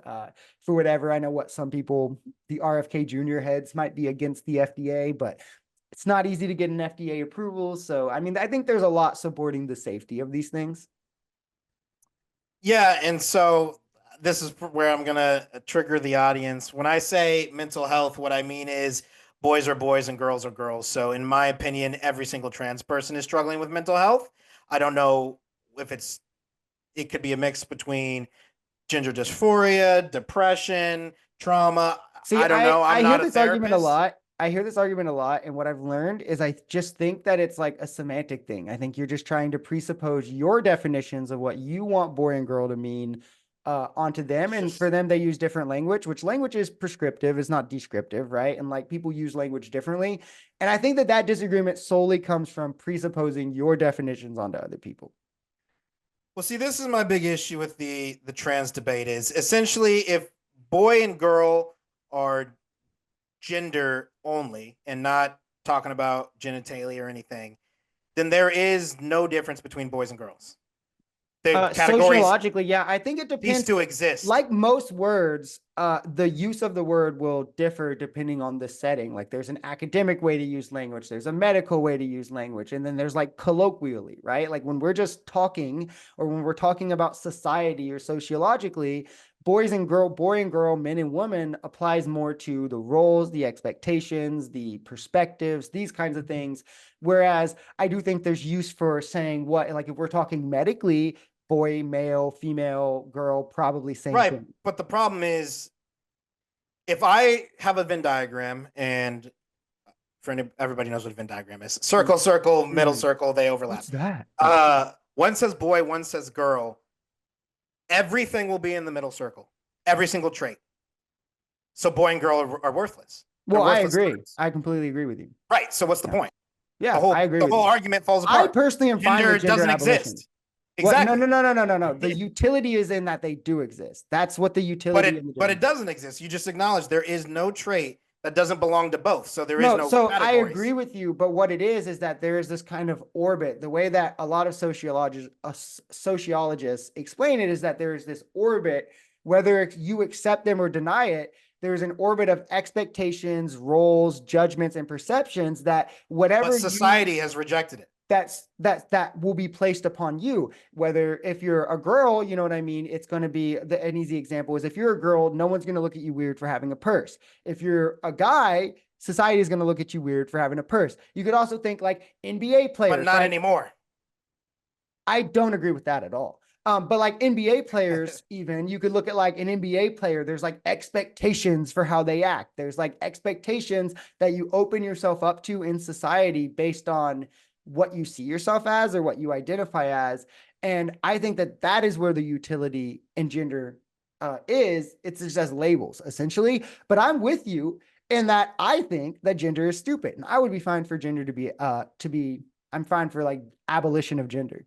for whatever. I know what some people, the RFK Jr. heads might be against the FDA, but it's not easy to get an FDA approval. So, I mean, I think there's a lot supporting the safety of these things. Yeah, and so this is where I'm gonna trigger the audience. When I say mental health, what I mean is boys are boys and girls are girls. So, in my opinion, every single trans person is struggling with mental health. I don't know if it could be a mix between gender dysphoria, depression, trauma. See, I don't know. I'm I hear not a this argument a therapist. lot. I hear this argument a lot, and what I've learned is I just think that it's like a semantic thing. I think you're just trying to presuppose your definitions of what you want boy and girl to mean onto them, It's and for just them they use different language, which language is prescriptive, is not descriptive, right? And like people use language differently, and I think that that disagreement solely comes from presupposing your definitions onto other people. well, see, this is my big issue with the trans debate is essentially if boy and girl are gender only and not talking about genitalia or anything, then there is no difference between boys and girls. The categories Sociologically, yeah, I think it cease depends. to exist. Like most words, the use of the word will differ depending on the setting. Like there's an academic way to use language, there's a medical way to use language, and then there's like colloquially, right? Like when we're just talking or when we're talking about society or sociologically, boy and girl, men and women applies more to the roles, the expectations, the perspectives, these kinds of things. Whereas I do think there's use for saying what, like if we're talking medically, boy, male, female, girl, probably same Right. thing. But the problem is if I have a Venn diagram and everybody knows what a Venn diagram is. Circle, circle, middle Mm. circle, they overlap. What's that? Oh. One says boy, one says girl. Everything will be in the middle circle. Every single trait. So boy and girl are worthless. They're Well, I worthless agree. terms. I completely agree with you. Right. So what's the Yeah. point? Yeah, I agree The with whole you. argument falls I apart. personally am fine Gender with gender doesn't abolition. exist. What? No, Exactly. no, no, no, no, no, no. The utility is in that they do exist. That's what the But utility it in the but gender. it doesn't exist. You just acknowledge there is no trait that doesn't belong to both. So there is No, no so I agree categories. with you, but what it is that there is this kind of orbit. The way that a lot of sociologists explain it is that there is this orbit, whether you accept them or deny it, there's an orbit of expectations, roles, judgments, and perceptions that But whatever you society has rejected it. that will be placed upon you. Whether if you're a girl, you know what I mean, it's going to be an easy example is if you're a girl, no one's going to look at you weird for having a purse. If you're a guy, society is going to look at you weird for having a purse. You could also think like NBA But players, not like anymore. I don't agree with that at all. But like NBA players, even you could look at like an NBA player, there's like expectations for how they act. There's like expectations that you open yourself up to in society based on what you see yourself as or what you identify as. And I think that that is where the utility in gender is, it's just as labels essentially. But I'm with you in that I think that gender is stupid, and I would be fine for gender to be. I'm fine for like abolition of gender.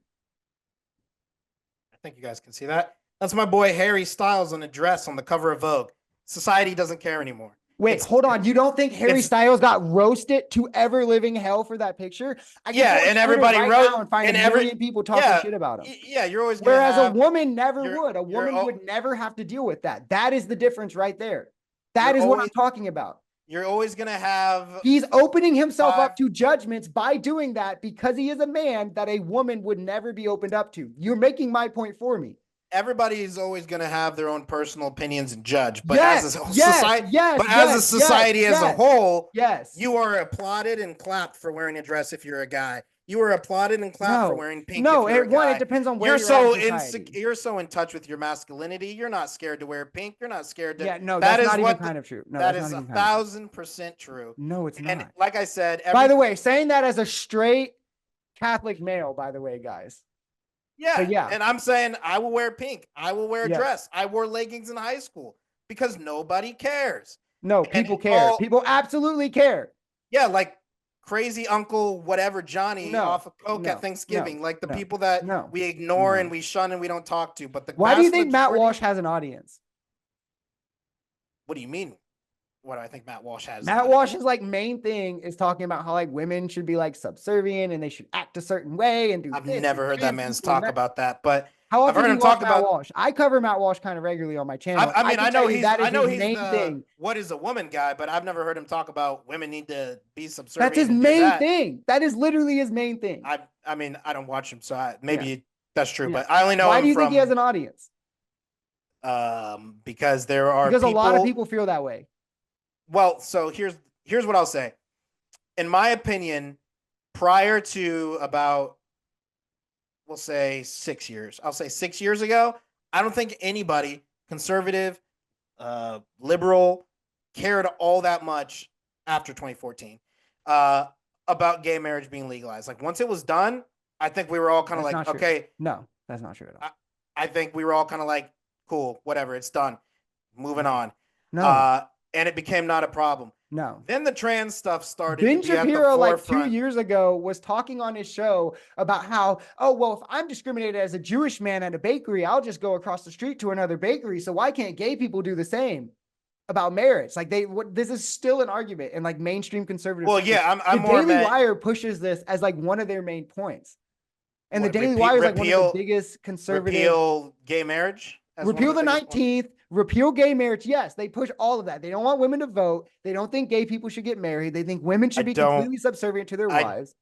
I think you guys can see that. That's my boy Harry Styles on a dress on the cover of Vogue. Society doesn't care anymore. Wait, hold on. You don't think Harry Styles got roasted to ever living hell for that picture? I can yeah, and everybody right wrote now and find and a million people talking shit about him. Yeah, you're always gonna Whereas have, a woman never would. A woman would never have to deal with that. That is the difference right there. That is what I'm talking about. You're always gonna have. He's opening himself up to judgments by doing that because he is a man that a woman would never be opened up to. You're making my point for me. Everybody is always going to have their own personal opinions and judge, but as a society, as a whole, you are applauded and clapped for wearing a dress if you're a guy. You are applauded and clapped for wearing pink. No, it depends on where you're so in touch with your masculinity. You're not scared to wear pink. You're not scared to. Yeah, no, that's not even kind of true. No, that is 1,000% true. No, it's not. And like I said, by the way, saying that as a straight Catholic male, by the way, guys. Yeah. And I'm saying I will wear pink. I will wear a dress. I wore leggings in high school because nobody cares. No, people care. People absolutely care. Yeah, like crazy Uncle whatever Johnny off of Coke at Thanksgiving. Like the people that we ignore and we shun and we don't talk to. But why do you think Matt Walsh has an audience? What do you mean? What do I think Matt Walsh has? Matt Walsh's like main thing is talking about how like women should be like subservient and they should act a certain way and do. I've never heard that man's talk about that, but how often I've heard him talk about Walsh. I cover Matt Walsh kind of regularly on my channel. I know he's his main thing. What is a woman guy? But I've never heard him talk about women need to be subservient. That's his main thing. That is literally his main thing. I mean, I don't watch him, so maybe that's true. But I only know. Why do you think he has an audience? Because there are a lot of people feel that way. Well, so here's what I'll say. In my opinion, prior to about, we'll say 6 years, I'll say 6 years ago, I don't think anybody, conservative, liberal, cared all that much after 2014 about gay marriage being legalized. Like once it was done, I think we were all kind of like, okay. No, that's not true at all. I think we were all kind of like, cool, whatever, it's done. Moving on. No. And it became not a problem. No. Then the trans stuff started. Ben Shapiro, like 2 years ago, was talking on his show about how, oh, well, if I'm discriminated as a Jewish man at a bakery, I'll just go across the street to another bakery. So why can't gay people do the same about marriage? Like this is still an argument in like mainstream conservative. Well, yeah, I'm the more. Daily Wire pushes this as like one of their main points. And the Daily Wire is like one of the biggest conservative. Repeal gay marriage? Repeal the 19th. Repeal gay marriage. Yes, they push all of that. They don't want women to vote. They don't think gay people should get married. They think women should be completely subservient to their wives.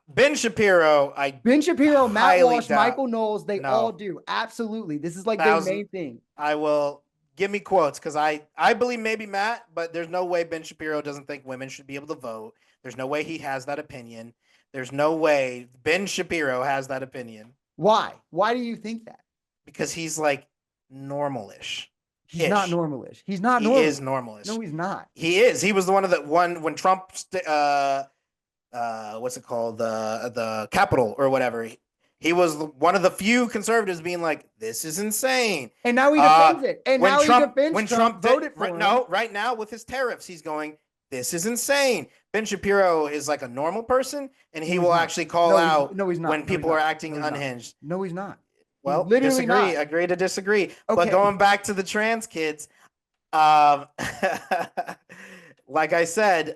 Ben Shapiro, Matt Walsh, Michael Knowles, they all do. Absolutely. This is like their main thing. I will give me quotes because I believe maybe Matt, but there's no way Ben Shapiro doesn't think women should be able to vote. There's no way he has that opinion. There's no way Ben Shapiro has that opinion. Why? Why do you think that? Because he's like normalish. He's not normalish. He's not normal. He is normalish. No, he's not. He is. He was the one of the one when Trump what's it called? The Capitol or whatever. He was one of the few conservatives being like, this is insane. And now he defends it. And now he defends Trump voted for him. No, right now with his tariffs, he's going, this is insane. Ben Shapiro is like a normal person, and he will actually call out when people are acting unhinged. No, he's not. Well, disagree. Agree to disagree. Okay. But going back to the trans kids, like I said,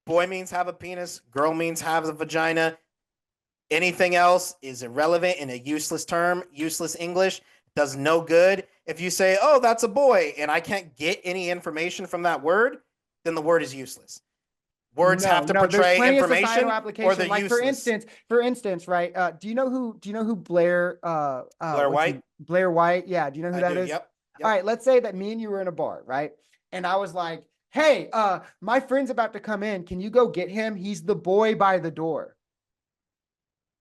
boy means have a penis, girl means have a vagina. Anything else is irrelevant in a useless term, useless English, does no good. If you say, oh, that's a boy, and I can't get any information from that word, then the word is useless. Words have to portray information, or they're like useless. For instance, right? Do you know who Blair? Blair White. Blair White. Yeah. Do you know who that is? Yep. All right. Let's say that me and you were in a bar, right? And I was like, "Hey, my friend's about to come in. Can you go get him? He's the boy by the door."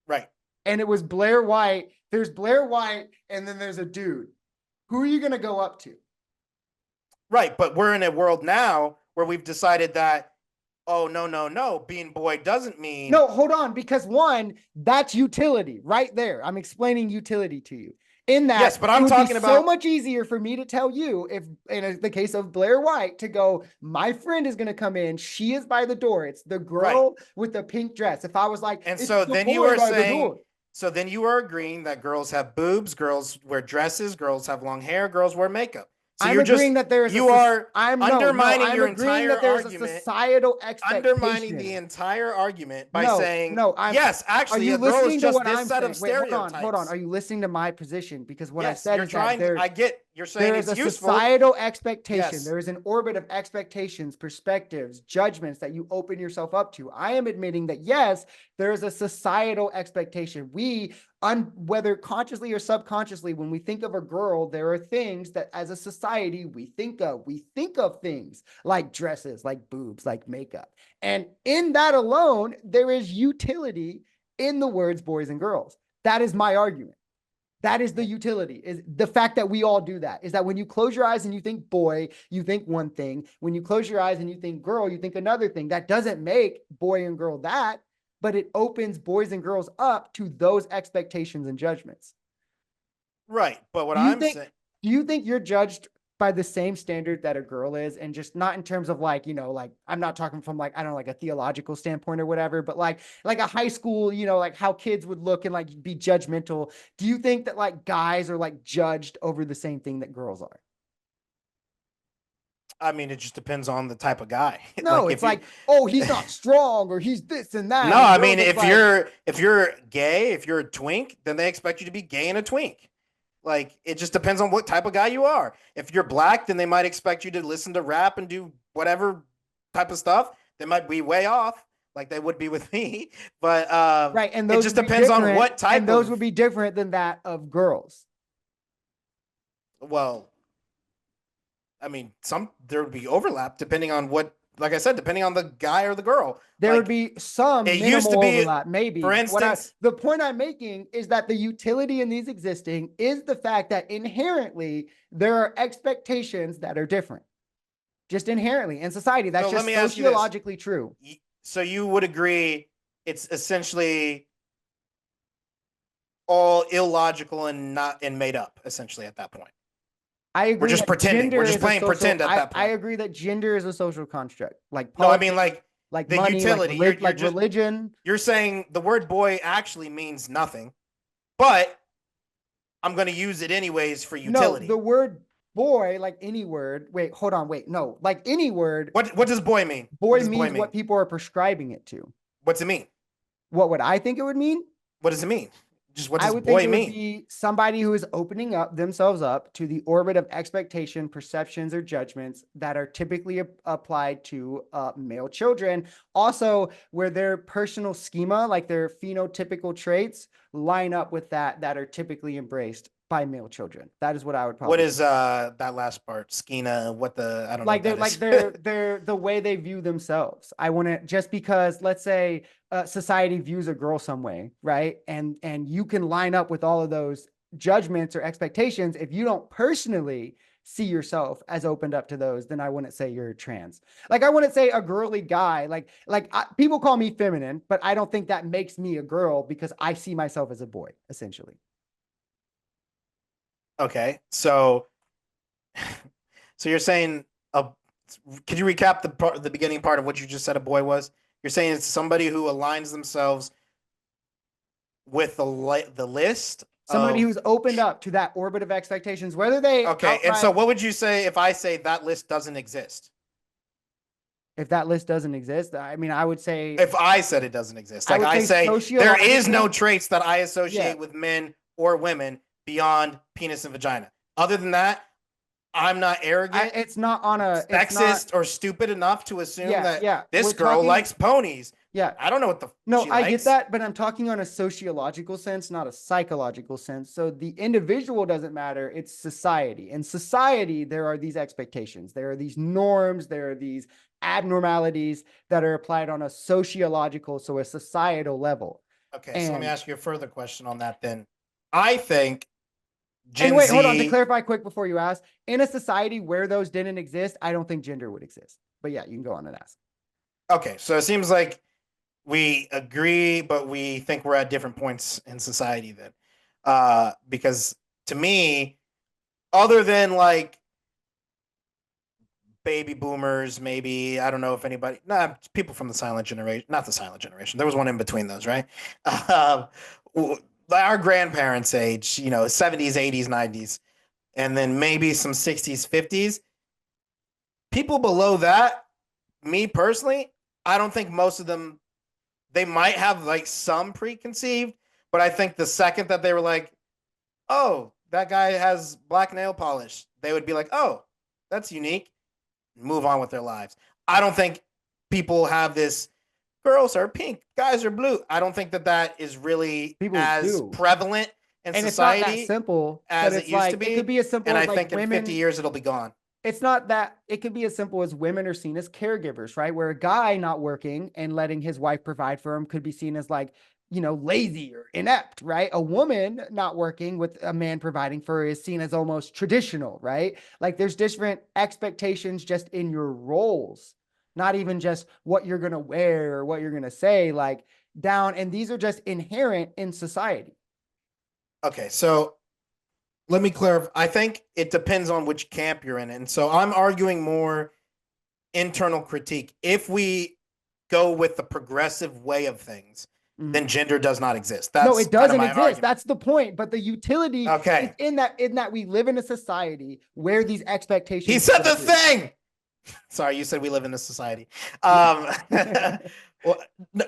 Right. And it was Blair White. There's Blair White, and then there's a dude. Who are you gonna go up to? Right. But we're in a world now where we've decided that. Oh, no. Being boy doesn't mean. No, hold on. Because one, that's utility right there. I'm explaining utility to you. In that Yes, but it I'm would be talking so about much easier for me to tell you, if the case of Blair White, to go, my friend is going to come in, she is by the door, it's the right. girl with the pink dress. If I was like, And it's so the then you boy are by the saying, door. so then you are agreeing that girls have boobs, girls wear dresses, girls have long hair, girls wear makeup. So I'm you're agreeing just, that there is you are I'm no, undermining I'm your agreeing entire that there's a argument, societal undermining the expectation. entire argument by No, saying, no, I'm yes, are actually, you a girl is listening to just what this I'm set of saying? Wait, hold on. Are stereotypes. you listening to my position? Because what I Yes, said you're is that trying. I get. You're saying there is it's a useful. societal expectation. Yes. There is an orbit of expectations, perspectives, judgments that you open yourself up to. I am admitting that, yes, there is a societal expectation. Whether consciously or subconsciously, when we think of a girl, there are things that as a society we think of. We think of things like dresses, like boobs, like makeup. And in that alone, there is utility in the words boys and girls. That is my argument. That is the utility, is the fact that we all do that. Is that when you close your eyes and you think boy, you think one thing. When you close your eyes and you think girl, you think another thing. That doesn't make boy and girl that, but it opens boys and girls up to those expectations and judgments. Right. But what Do you I'm think saying, do you think you're judged by the same standard that a girl is, and just not in terms of like, like I'm not talking from like, I don't know, like a theological standpoint or whatever, but like a high school, like how kids would look and like be judgmental. Do you think that like guys are like judged over the same thing that girls are? I mean, it just depends on the type of guy. No, Like it's if you, like, oh, he's not strong or he's this and that. no, And I girls, mean, it's if like, you're gay, if you're a twink, then they expect you to be gay and a twink. Like it just depends on what type of guy you are. If you're black, then they might expect you to listen to rap and do whatever type of stuff. They might be way off, like they would be with me. But right. And it those just would be depends on different. what And type those would of. be different than that of girls. Well, I mean, some there would be overlap depending on what. Like I said, depending on the guy or the girl. There would Like be some it used to minimal be, overlap, maybe. for But instance, the point I'm making is that the utility in these existing is the fact that inherently there are expectations that are different, just inherently in society. That's so let just me ask you this. sociologically true. So you would agree it's essentially all illogical and not and made up essentially at that point. I We're agree just that pretending. We're gender just is a playing social. pretend at that I point. agree that gender is a social construct, like No, I mean politics, like like the money, utility. You're like just religion. you're saying the word boy actually means nothing, but I'm going to use it anyways for No, the utility. word boy, like any word. Wait, hold on. Wait, no, like any word. What does boy mean? What Boy does boy means what mean? people are prescribing it to. What's it mean? What would I think it would mean? What does it mean? Just what I does would think boy it would mean? be somebody who is opening up themselves up to the orbit of expectation, perceptions, or judgments that are typically applied to male children. Also, where their personal schema, like their phenotypical traits, line up with that are typically embraced by male children. That is what I would What probably is that last part? Skina, what the I don't know what that like is. they're the way they view themselves. I want to, just because let's say society views a girl some way, right? And you can line up with all of those judgments or expectations. If you don't personally see yourself as opened up to those, then I wouldn't say you're trans. Like I wouldn't say a girly guy. People call me feminine, but I don't think that makes me a girl because I see myself as a boy, essentially. Okay. So you're saying could you recap the beginning part of what you just said a boy was? You're saying it's somebody who aligns themselves with the list Somebody of who's opened up to that orbit of expectations, whether they okay. And so outright, what would you say if I say that list doesn't exist? if that list doesn't exist, I mean, If I said it doesn't exist, I like would I say say there is no sociologically, traits that I yeah, associate with men or women beyond penis and vagina. Other than that, I'm not arrogant, it's not on it's not, sexist, or stupid enough to assume yeah, that yeah, this we're girl talking, likes ponies. yeah. I don't know what the No, she I get likes. that, but I'm talking on a sociological sense, not a psychological sense. So the individual doesn't matter, it's society. In society, there are these expectations, there are these norms, there are these abnormalities that are applied on a sociological, so a societal level. Okay, so let me And ask you a further question on that then. I think And Gen wait, hold on. To Z. clarify quick before you ask, in a society where those didn't exist, I don't think gender would exist. But yeah, you can go on and ask. Okay, so it seems like we agree, but we think we're at different points in society then. Because to me, other than like baby boomers, maybe, I don't know if anybody, nah, people from the silent generation, not the silent generation. There was one in between those, right? Um, our grandparents' age, 70s, 80s, 90s, and then maybe some 60s, 50s. People below that, me personally, I don't think most of them, they might have like some preconceived, but I think the second that they were like, oh, that guy has black nail polish, they would be like, oh, that's unique, move on with their lives. I don't think people have this girls are pink, guys are blue. I don't think that that is really People as do. prevalent in And it's not that society simple, but as it it's used to like it could be. be as simple And as I like think in 50 women. years, it'll be gone. It's not that it could be as simple as women are seen as caregivers, right? Where a guy not working and letting his wife provide for him could be seen as like, lazy or inept, right? A woman not working with a man providing for her is seen as almost traditional, right? Like there's different expectations just in your roles, not even just what you're going to wear or what you're going to say, like down. And these are just inherent in society. Okay, so let me clarify. I think it depends on which camp you're in. And so I'm arguing more internal critique. If we go with the progressive way of things, then Mhm. gender does not exist. No, That's it kind of doesn't my exist. argument. That's the point. But the utility is Okay. in that we live in a society where these He expectations said the exist. thing. Sorry, you said we live in a society. Yeah.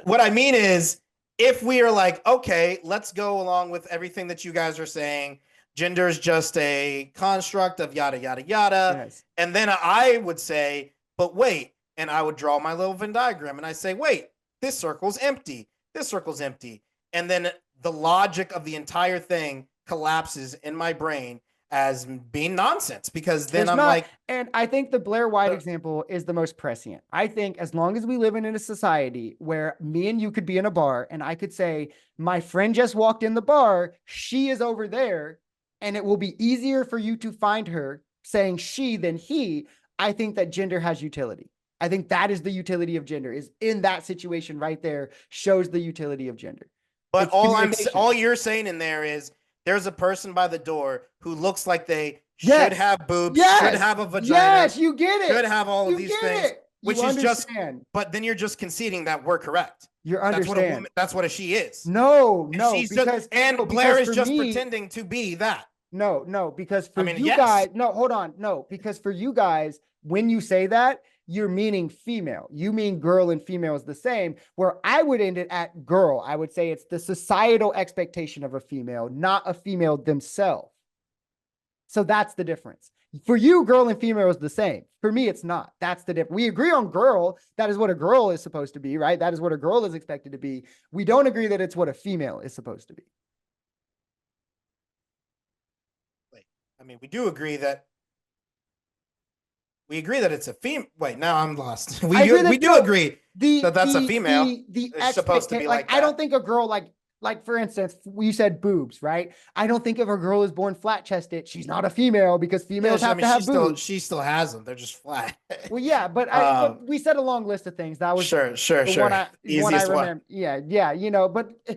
What I mean is, if we are like, okay, let's go along with everything that you guys are saying, gender is just a construct of yada, yada, yada. Yes. And then I would say, but wait, and I would draw my little Venn diagram and I say, wait, this circle's empty. This circle's empty. And then the logic of the entire thing collapses in my brain as being nonsense because then There's I'm not, like, and I think the Blair White uh, example is the most prescient. I think as long as we live in a society where me and you could be in a bar and I could say, my friend just walked in the bar, she is over there, and it will be easier for you to find her saying she than he. I think that gender has utility. I think that is the utility of gender, is in that situation right there shows the utility of gender. but It's communication. all you're saying in there is there's a person by the door who looks like they should Yes. have boobs, should Yes. have a vagina, Yes. You get should it. have all of You these get things, it. You which is just, understand. but then you're just conceding that we're correct. You That's what a understand. woman, that's what a she is. No, And no, she's just, because and no, Blair because is for just me, pretending to be that. no, because I for mean, you yes. guys, no, hold on, no, because for you guys, when you say that, you're meaning female. You mean girl and female is the same. Where I would end it at girl, I would say it's the societal expectation of a female, not a female themselves. So that's the difference. For you, girl and female is the same. For me, it's not. That's the difference. We agree on girl. That is what a girl is supposed to be, right? That is what a girl is expected to be. We don't agree that it's what a female is supposed to be. Wait, I mean, we agree that it's a female. Wait, now I'm lost. I agree We that do no, agree the that that's a the female. the It's supposed to expectation. be Like like I don't that. think a girl like for instance, you said boobs, right? I don't think if a girl is born flat chested, she's not a female because Yeah, females I have mean, to have boobs. she still has them. They're just flat. Well, yeah, but um, we said a long list of things. That was sure, sure, the one sure. I Easiest one. remember. Yeah, but for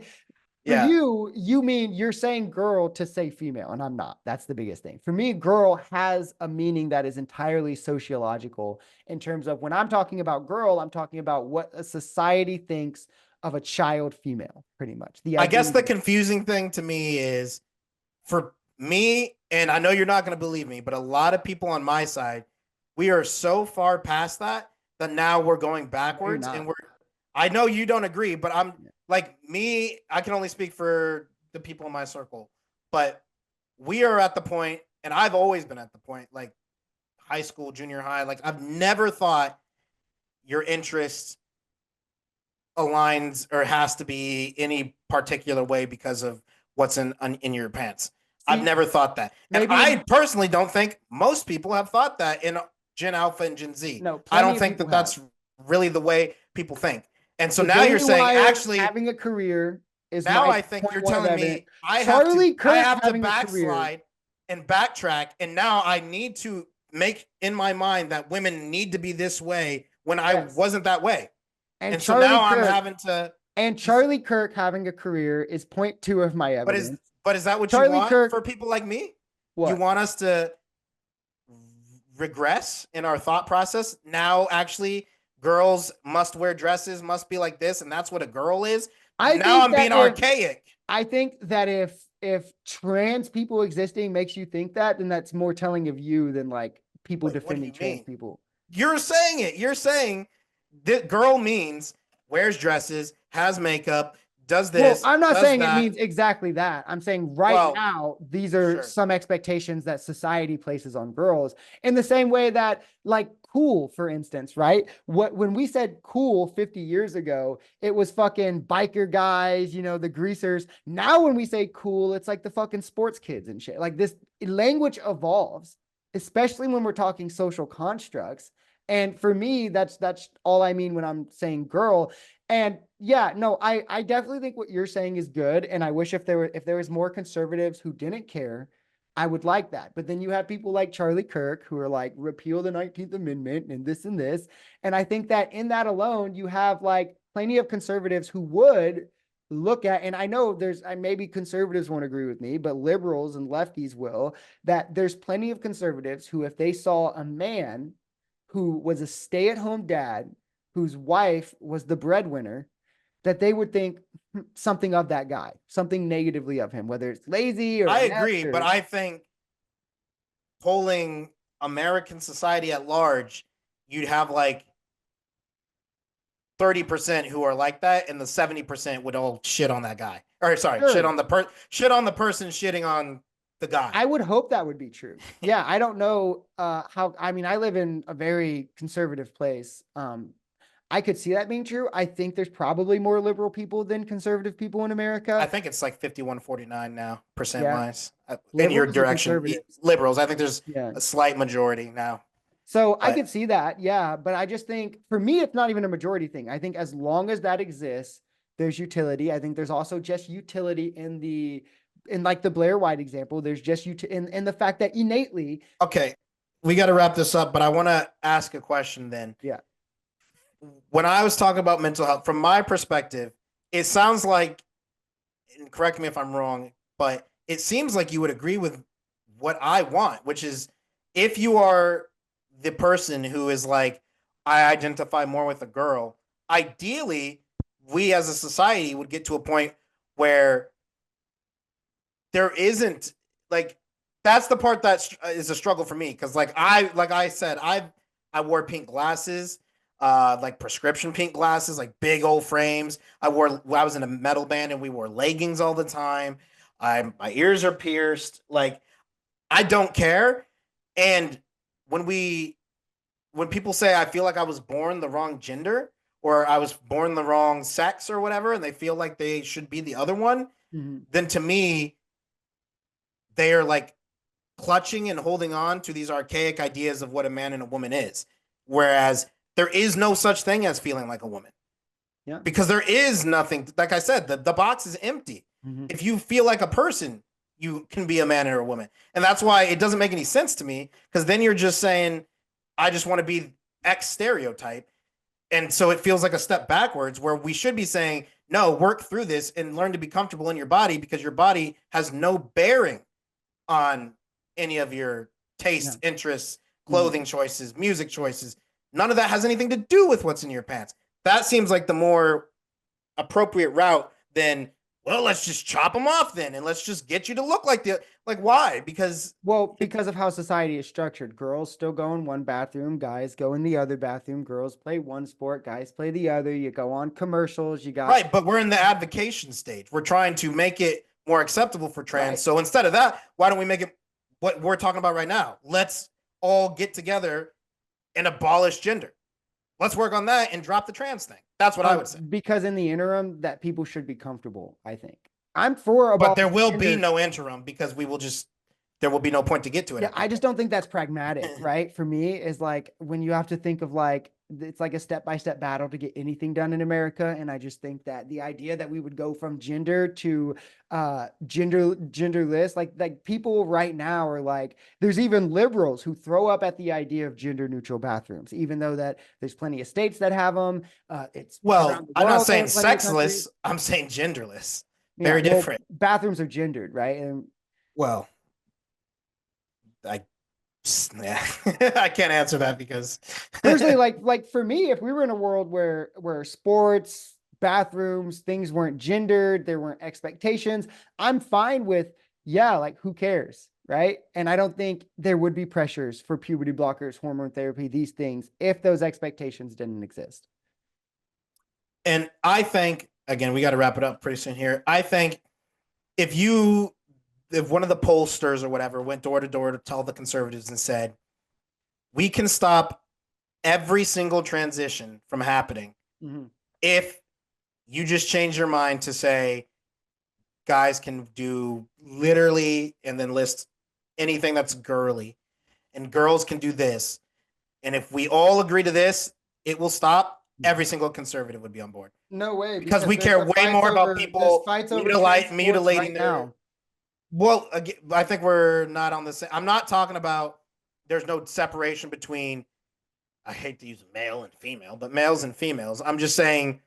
Yeah. you mean you're saying girl to say female, and I'm not. That's the biggest thing. For me, girl has a meaning that is entirely sociological in terms of when I'm talking about girl, I'm talking about what a society thinks of a child female, pretty much. The I guess the identity. confusing thing to me is for me, and I know you're not going to believe me, but a lot of people on my side, we are so far past that that now we're going No, you're backwards and not. I know you don't agree, but I'm Yeah. like me, I can only speak for the people in my circle, but we are at the point, and I've always been at the point, like high school, junior high, like I've never thought your interest aligns or has to be any particular way because of what's in your pants. I've See, never thought that. And maybe I in personally don't think most people have thought that in Gen Alpha and Gen Z. no, I plenty don't of think people that have. that's really the way people think. And so The now you're Daily saying Wire actually having a career is now my I think point you're one of telling evidence. me Charlie I Kirk have to having a career. backslide and backtrack and now I need to make in my mind that women need to be this way when I Yes. wasn't that way. And And so Charlie now I'm Kirk having to and Charlie Kirk having a career is point two of my but is evidence. But is that what you Charlie want Kirk, for people like me? You what? want us to regress in our thought process? Now, actually, girls must wear dresses, must be like this, and that's what a girl is. I Now think I'm that being if archaic. I think that if trans people existing makes you think that, then that's more telling of you than like people Wait, what do defending you trans mean? people. You're saying it. You're saying that girl means wears dresses, has makeup, does Well, this, I'm not does saying it that. means exactly that. I'm saying right Well, now, these are sure. some expectations that society places on girls in the same way that, like, cool, for instance, right? When we said cool 50 years ago, it was fucking biker guys, the greasers. Now, when we say cool, it's like the fucking sports kids and shit. Like this language evolves, especially when we're talking social constructs. And for me, that's all I mean when I'm saying girl. And yeah, no, I definitely think what you're saying is good. And I wish if there was more conservatives who didn't care, I would like that. But then you have people like Charlie Kirk who are like repeal the 19th Amendment and this and this. And I think that in that alone, you have like plenty of conservatives who would look at, and I know maybe conservatives won't agree with me, but liberals and lefties will, that there's plenty of conservatives who, if they saw a man who was a stay-at-home dad whose wife was the breadwinner, that they would think something of that guy, something negatively of him, whether it's lazy or I inept agree, but or I think polling American society at large, you'd have like 30% who are like that, and the 70% would all shit on that guy. Or sorry, sure. shit on the person shitting on the guy. I would hope that would be true. Yeah, I don't know how. I mean, I live in a very conservative place. I could see that being true. I think there's probably more liberal people than conservative people in I America. think it's like 51-49 now, percent Yeah, wise, in your liberals or direction. conservatives. Liberals, I think there's Yeah. a slight majority now. So I But could see that, yeah. But I just think for me, it's not even a majority thing. I think as long as that exists, there's utility. I think there's also just utility in like the Blair White example. There's just in the fact that innately, okay, we got to wrap this up, but I want to ask a question then. yeah. When I was talking about mental health, from my perspective, it sounds like, and correct me if I'm wrong, but it seems like you would agree with what I want, which is if you are the person who is like, I identify more with a girl, ideally, we as a society would get to a point where there isn't like that's the part that is a struggle for me because like I said I wore pink glasses, like prescription pink glasses, like big old frames. I was in a metal band and we wore leggings all the time. My ears are pierced. Like I don't care. And when we when people say I feel like I was born the wrong gender or I was born the wrong sex or whatever, and they feel like they should be the other one, Mhm. then to me they are like clutching and holding on to these archaic ideas of what a man and a woman is. Whereas there is no such thing as feeling like a woman Yeah. because there is nothing. Like I said, the box is empty. Mhm. If you feel like a person, you can be a man or a woman. And that's why it doesn't make any sense to me because then you're just saying, I just want to be X stereotype. And so it feels like a step backwards where we should be saying, no, work through this and learn to be comfortable in your body because your body has no bearing on any of your Yeah. tastes, interests, Mhm. clothing choices, music choices. None of that has anything to do with what's in your pants. That seems like the more appropriate route than, well, let's just chop them off then and let's just get you to look like the like why? Because Well, because of how society is structured, girls still go in one bathroom, guys go in the other bathroom, girls play one sport, guys play the other. You go on commercials, you got right, but we're in the advocation stage. We're trying to make it more acceptable for trans. right. So instead of that, why don't we make it what we're talking about right now? Let's all get together and abolish gender. Let's work on that and drop the trans thing. That's what I would say. Because in the interim, that people should be comfortable, I think. I'm for But there abolishing will be gender. no interim because there will be no point to get to it Yeah, at I that just point. don't think that's pragmatic, right? For me, is like when you have to think of like it's like a step-by-step battle to get anything done in America. And I just think that the idea that we would go from gender to genderless, like people right now are like, there's even liberals who throw up at the idea of gender neutral bathrooms, even though that there's plenty of states that have them. It's Well, around the I'm not world, they saying have plenty of countries. sexless. I'm saying genderless. Yeah, Very well, different. bathrooms are gendered, right? And Well, I yeah, I can't answer that because personally, like for me, if we were in a world where sports, bathrooms, things weren't gendered, there weren't expectations, I'm fine with, yeah, like who cares, right? And I don't think there would be pressures for puberty blockers, hormone therapy, these things if those expectations didn't exist. and I think again we got to wrap it up pretty soon here. I think if you if one of the pollsters or whatever went door to door to tell the conservatives and said we can stop every single transition from happening Mhm. if you just change your mind to say guys can do literally and then list anything that's girly and girls can do this. And if we all agree to this, it will stop. Every single conservative would be on board No way, because because we care way more about there's people fights over trans sports mutilating right their. now. Well, again, I think we're not on the same. I'm not talking about. There's no separation between. I hate to use male and female, but males and females. I'm just saying.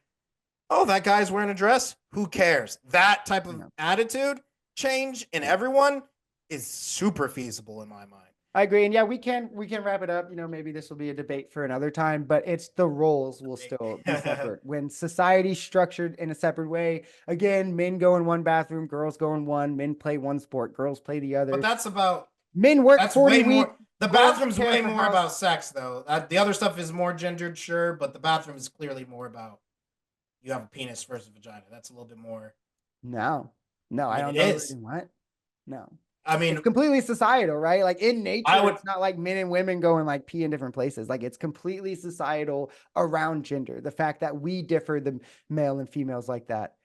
Oh, that guy's wearing a dress. Who cares? That type of attitude change in everyone is super feasible in my mind. I agree. And yeah, we can wrap it up. Maybe this will be a debate for another time, but it's the roles will still be separate. When society's structured in a separate way, again, men go in one bathroom, girls go in one, men play one sport, girls play the But other. that's about Men work that's 40 way weeks, more. The girls bathroom's care way for more house. about sex, though. The other stuff is more gendered, sure, but the bathroom is clearly more about you have a penis versus a vagina. That's a little bit more. No, no, I I mean, don't it know. is. What? No. I It's mean, completely societal, right? Like in I nature, would. it's not like men and women go and like pee in different places. Like it's completely societal around gender. The fact that we differ the male and females like that.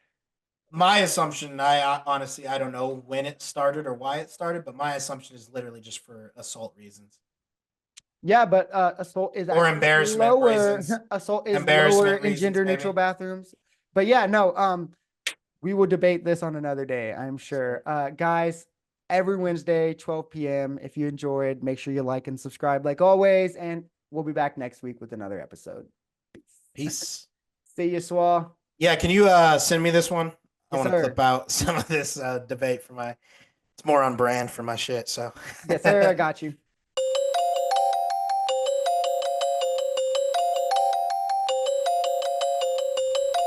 My assumption, honestly, I don't know when it started or why it started, but my assumption is literally just for assault reasons Yeah, but assault is or actually embarrassment lower. reasons. Assault is lower Embarrassment in reasons, gender neutral maybe. bathrooms. But yeah, no, we will debate this on another day, I'm sure. Guys, every Wednesday, 12 p.m. If you enjoyed, make sure you like and subscribe like always. And we'll be back next week with another episode. Peace. Peace. See you, Swa. Yeah, can you send me this one? I Yes, want to sir. clip out some of this debate for my. It's more on brand for my shit. So. Yes, sir. I got you.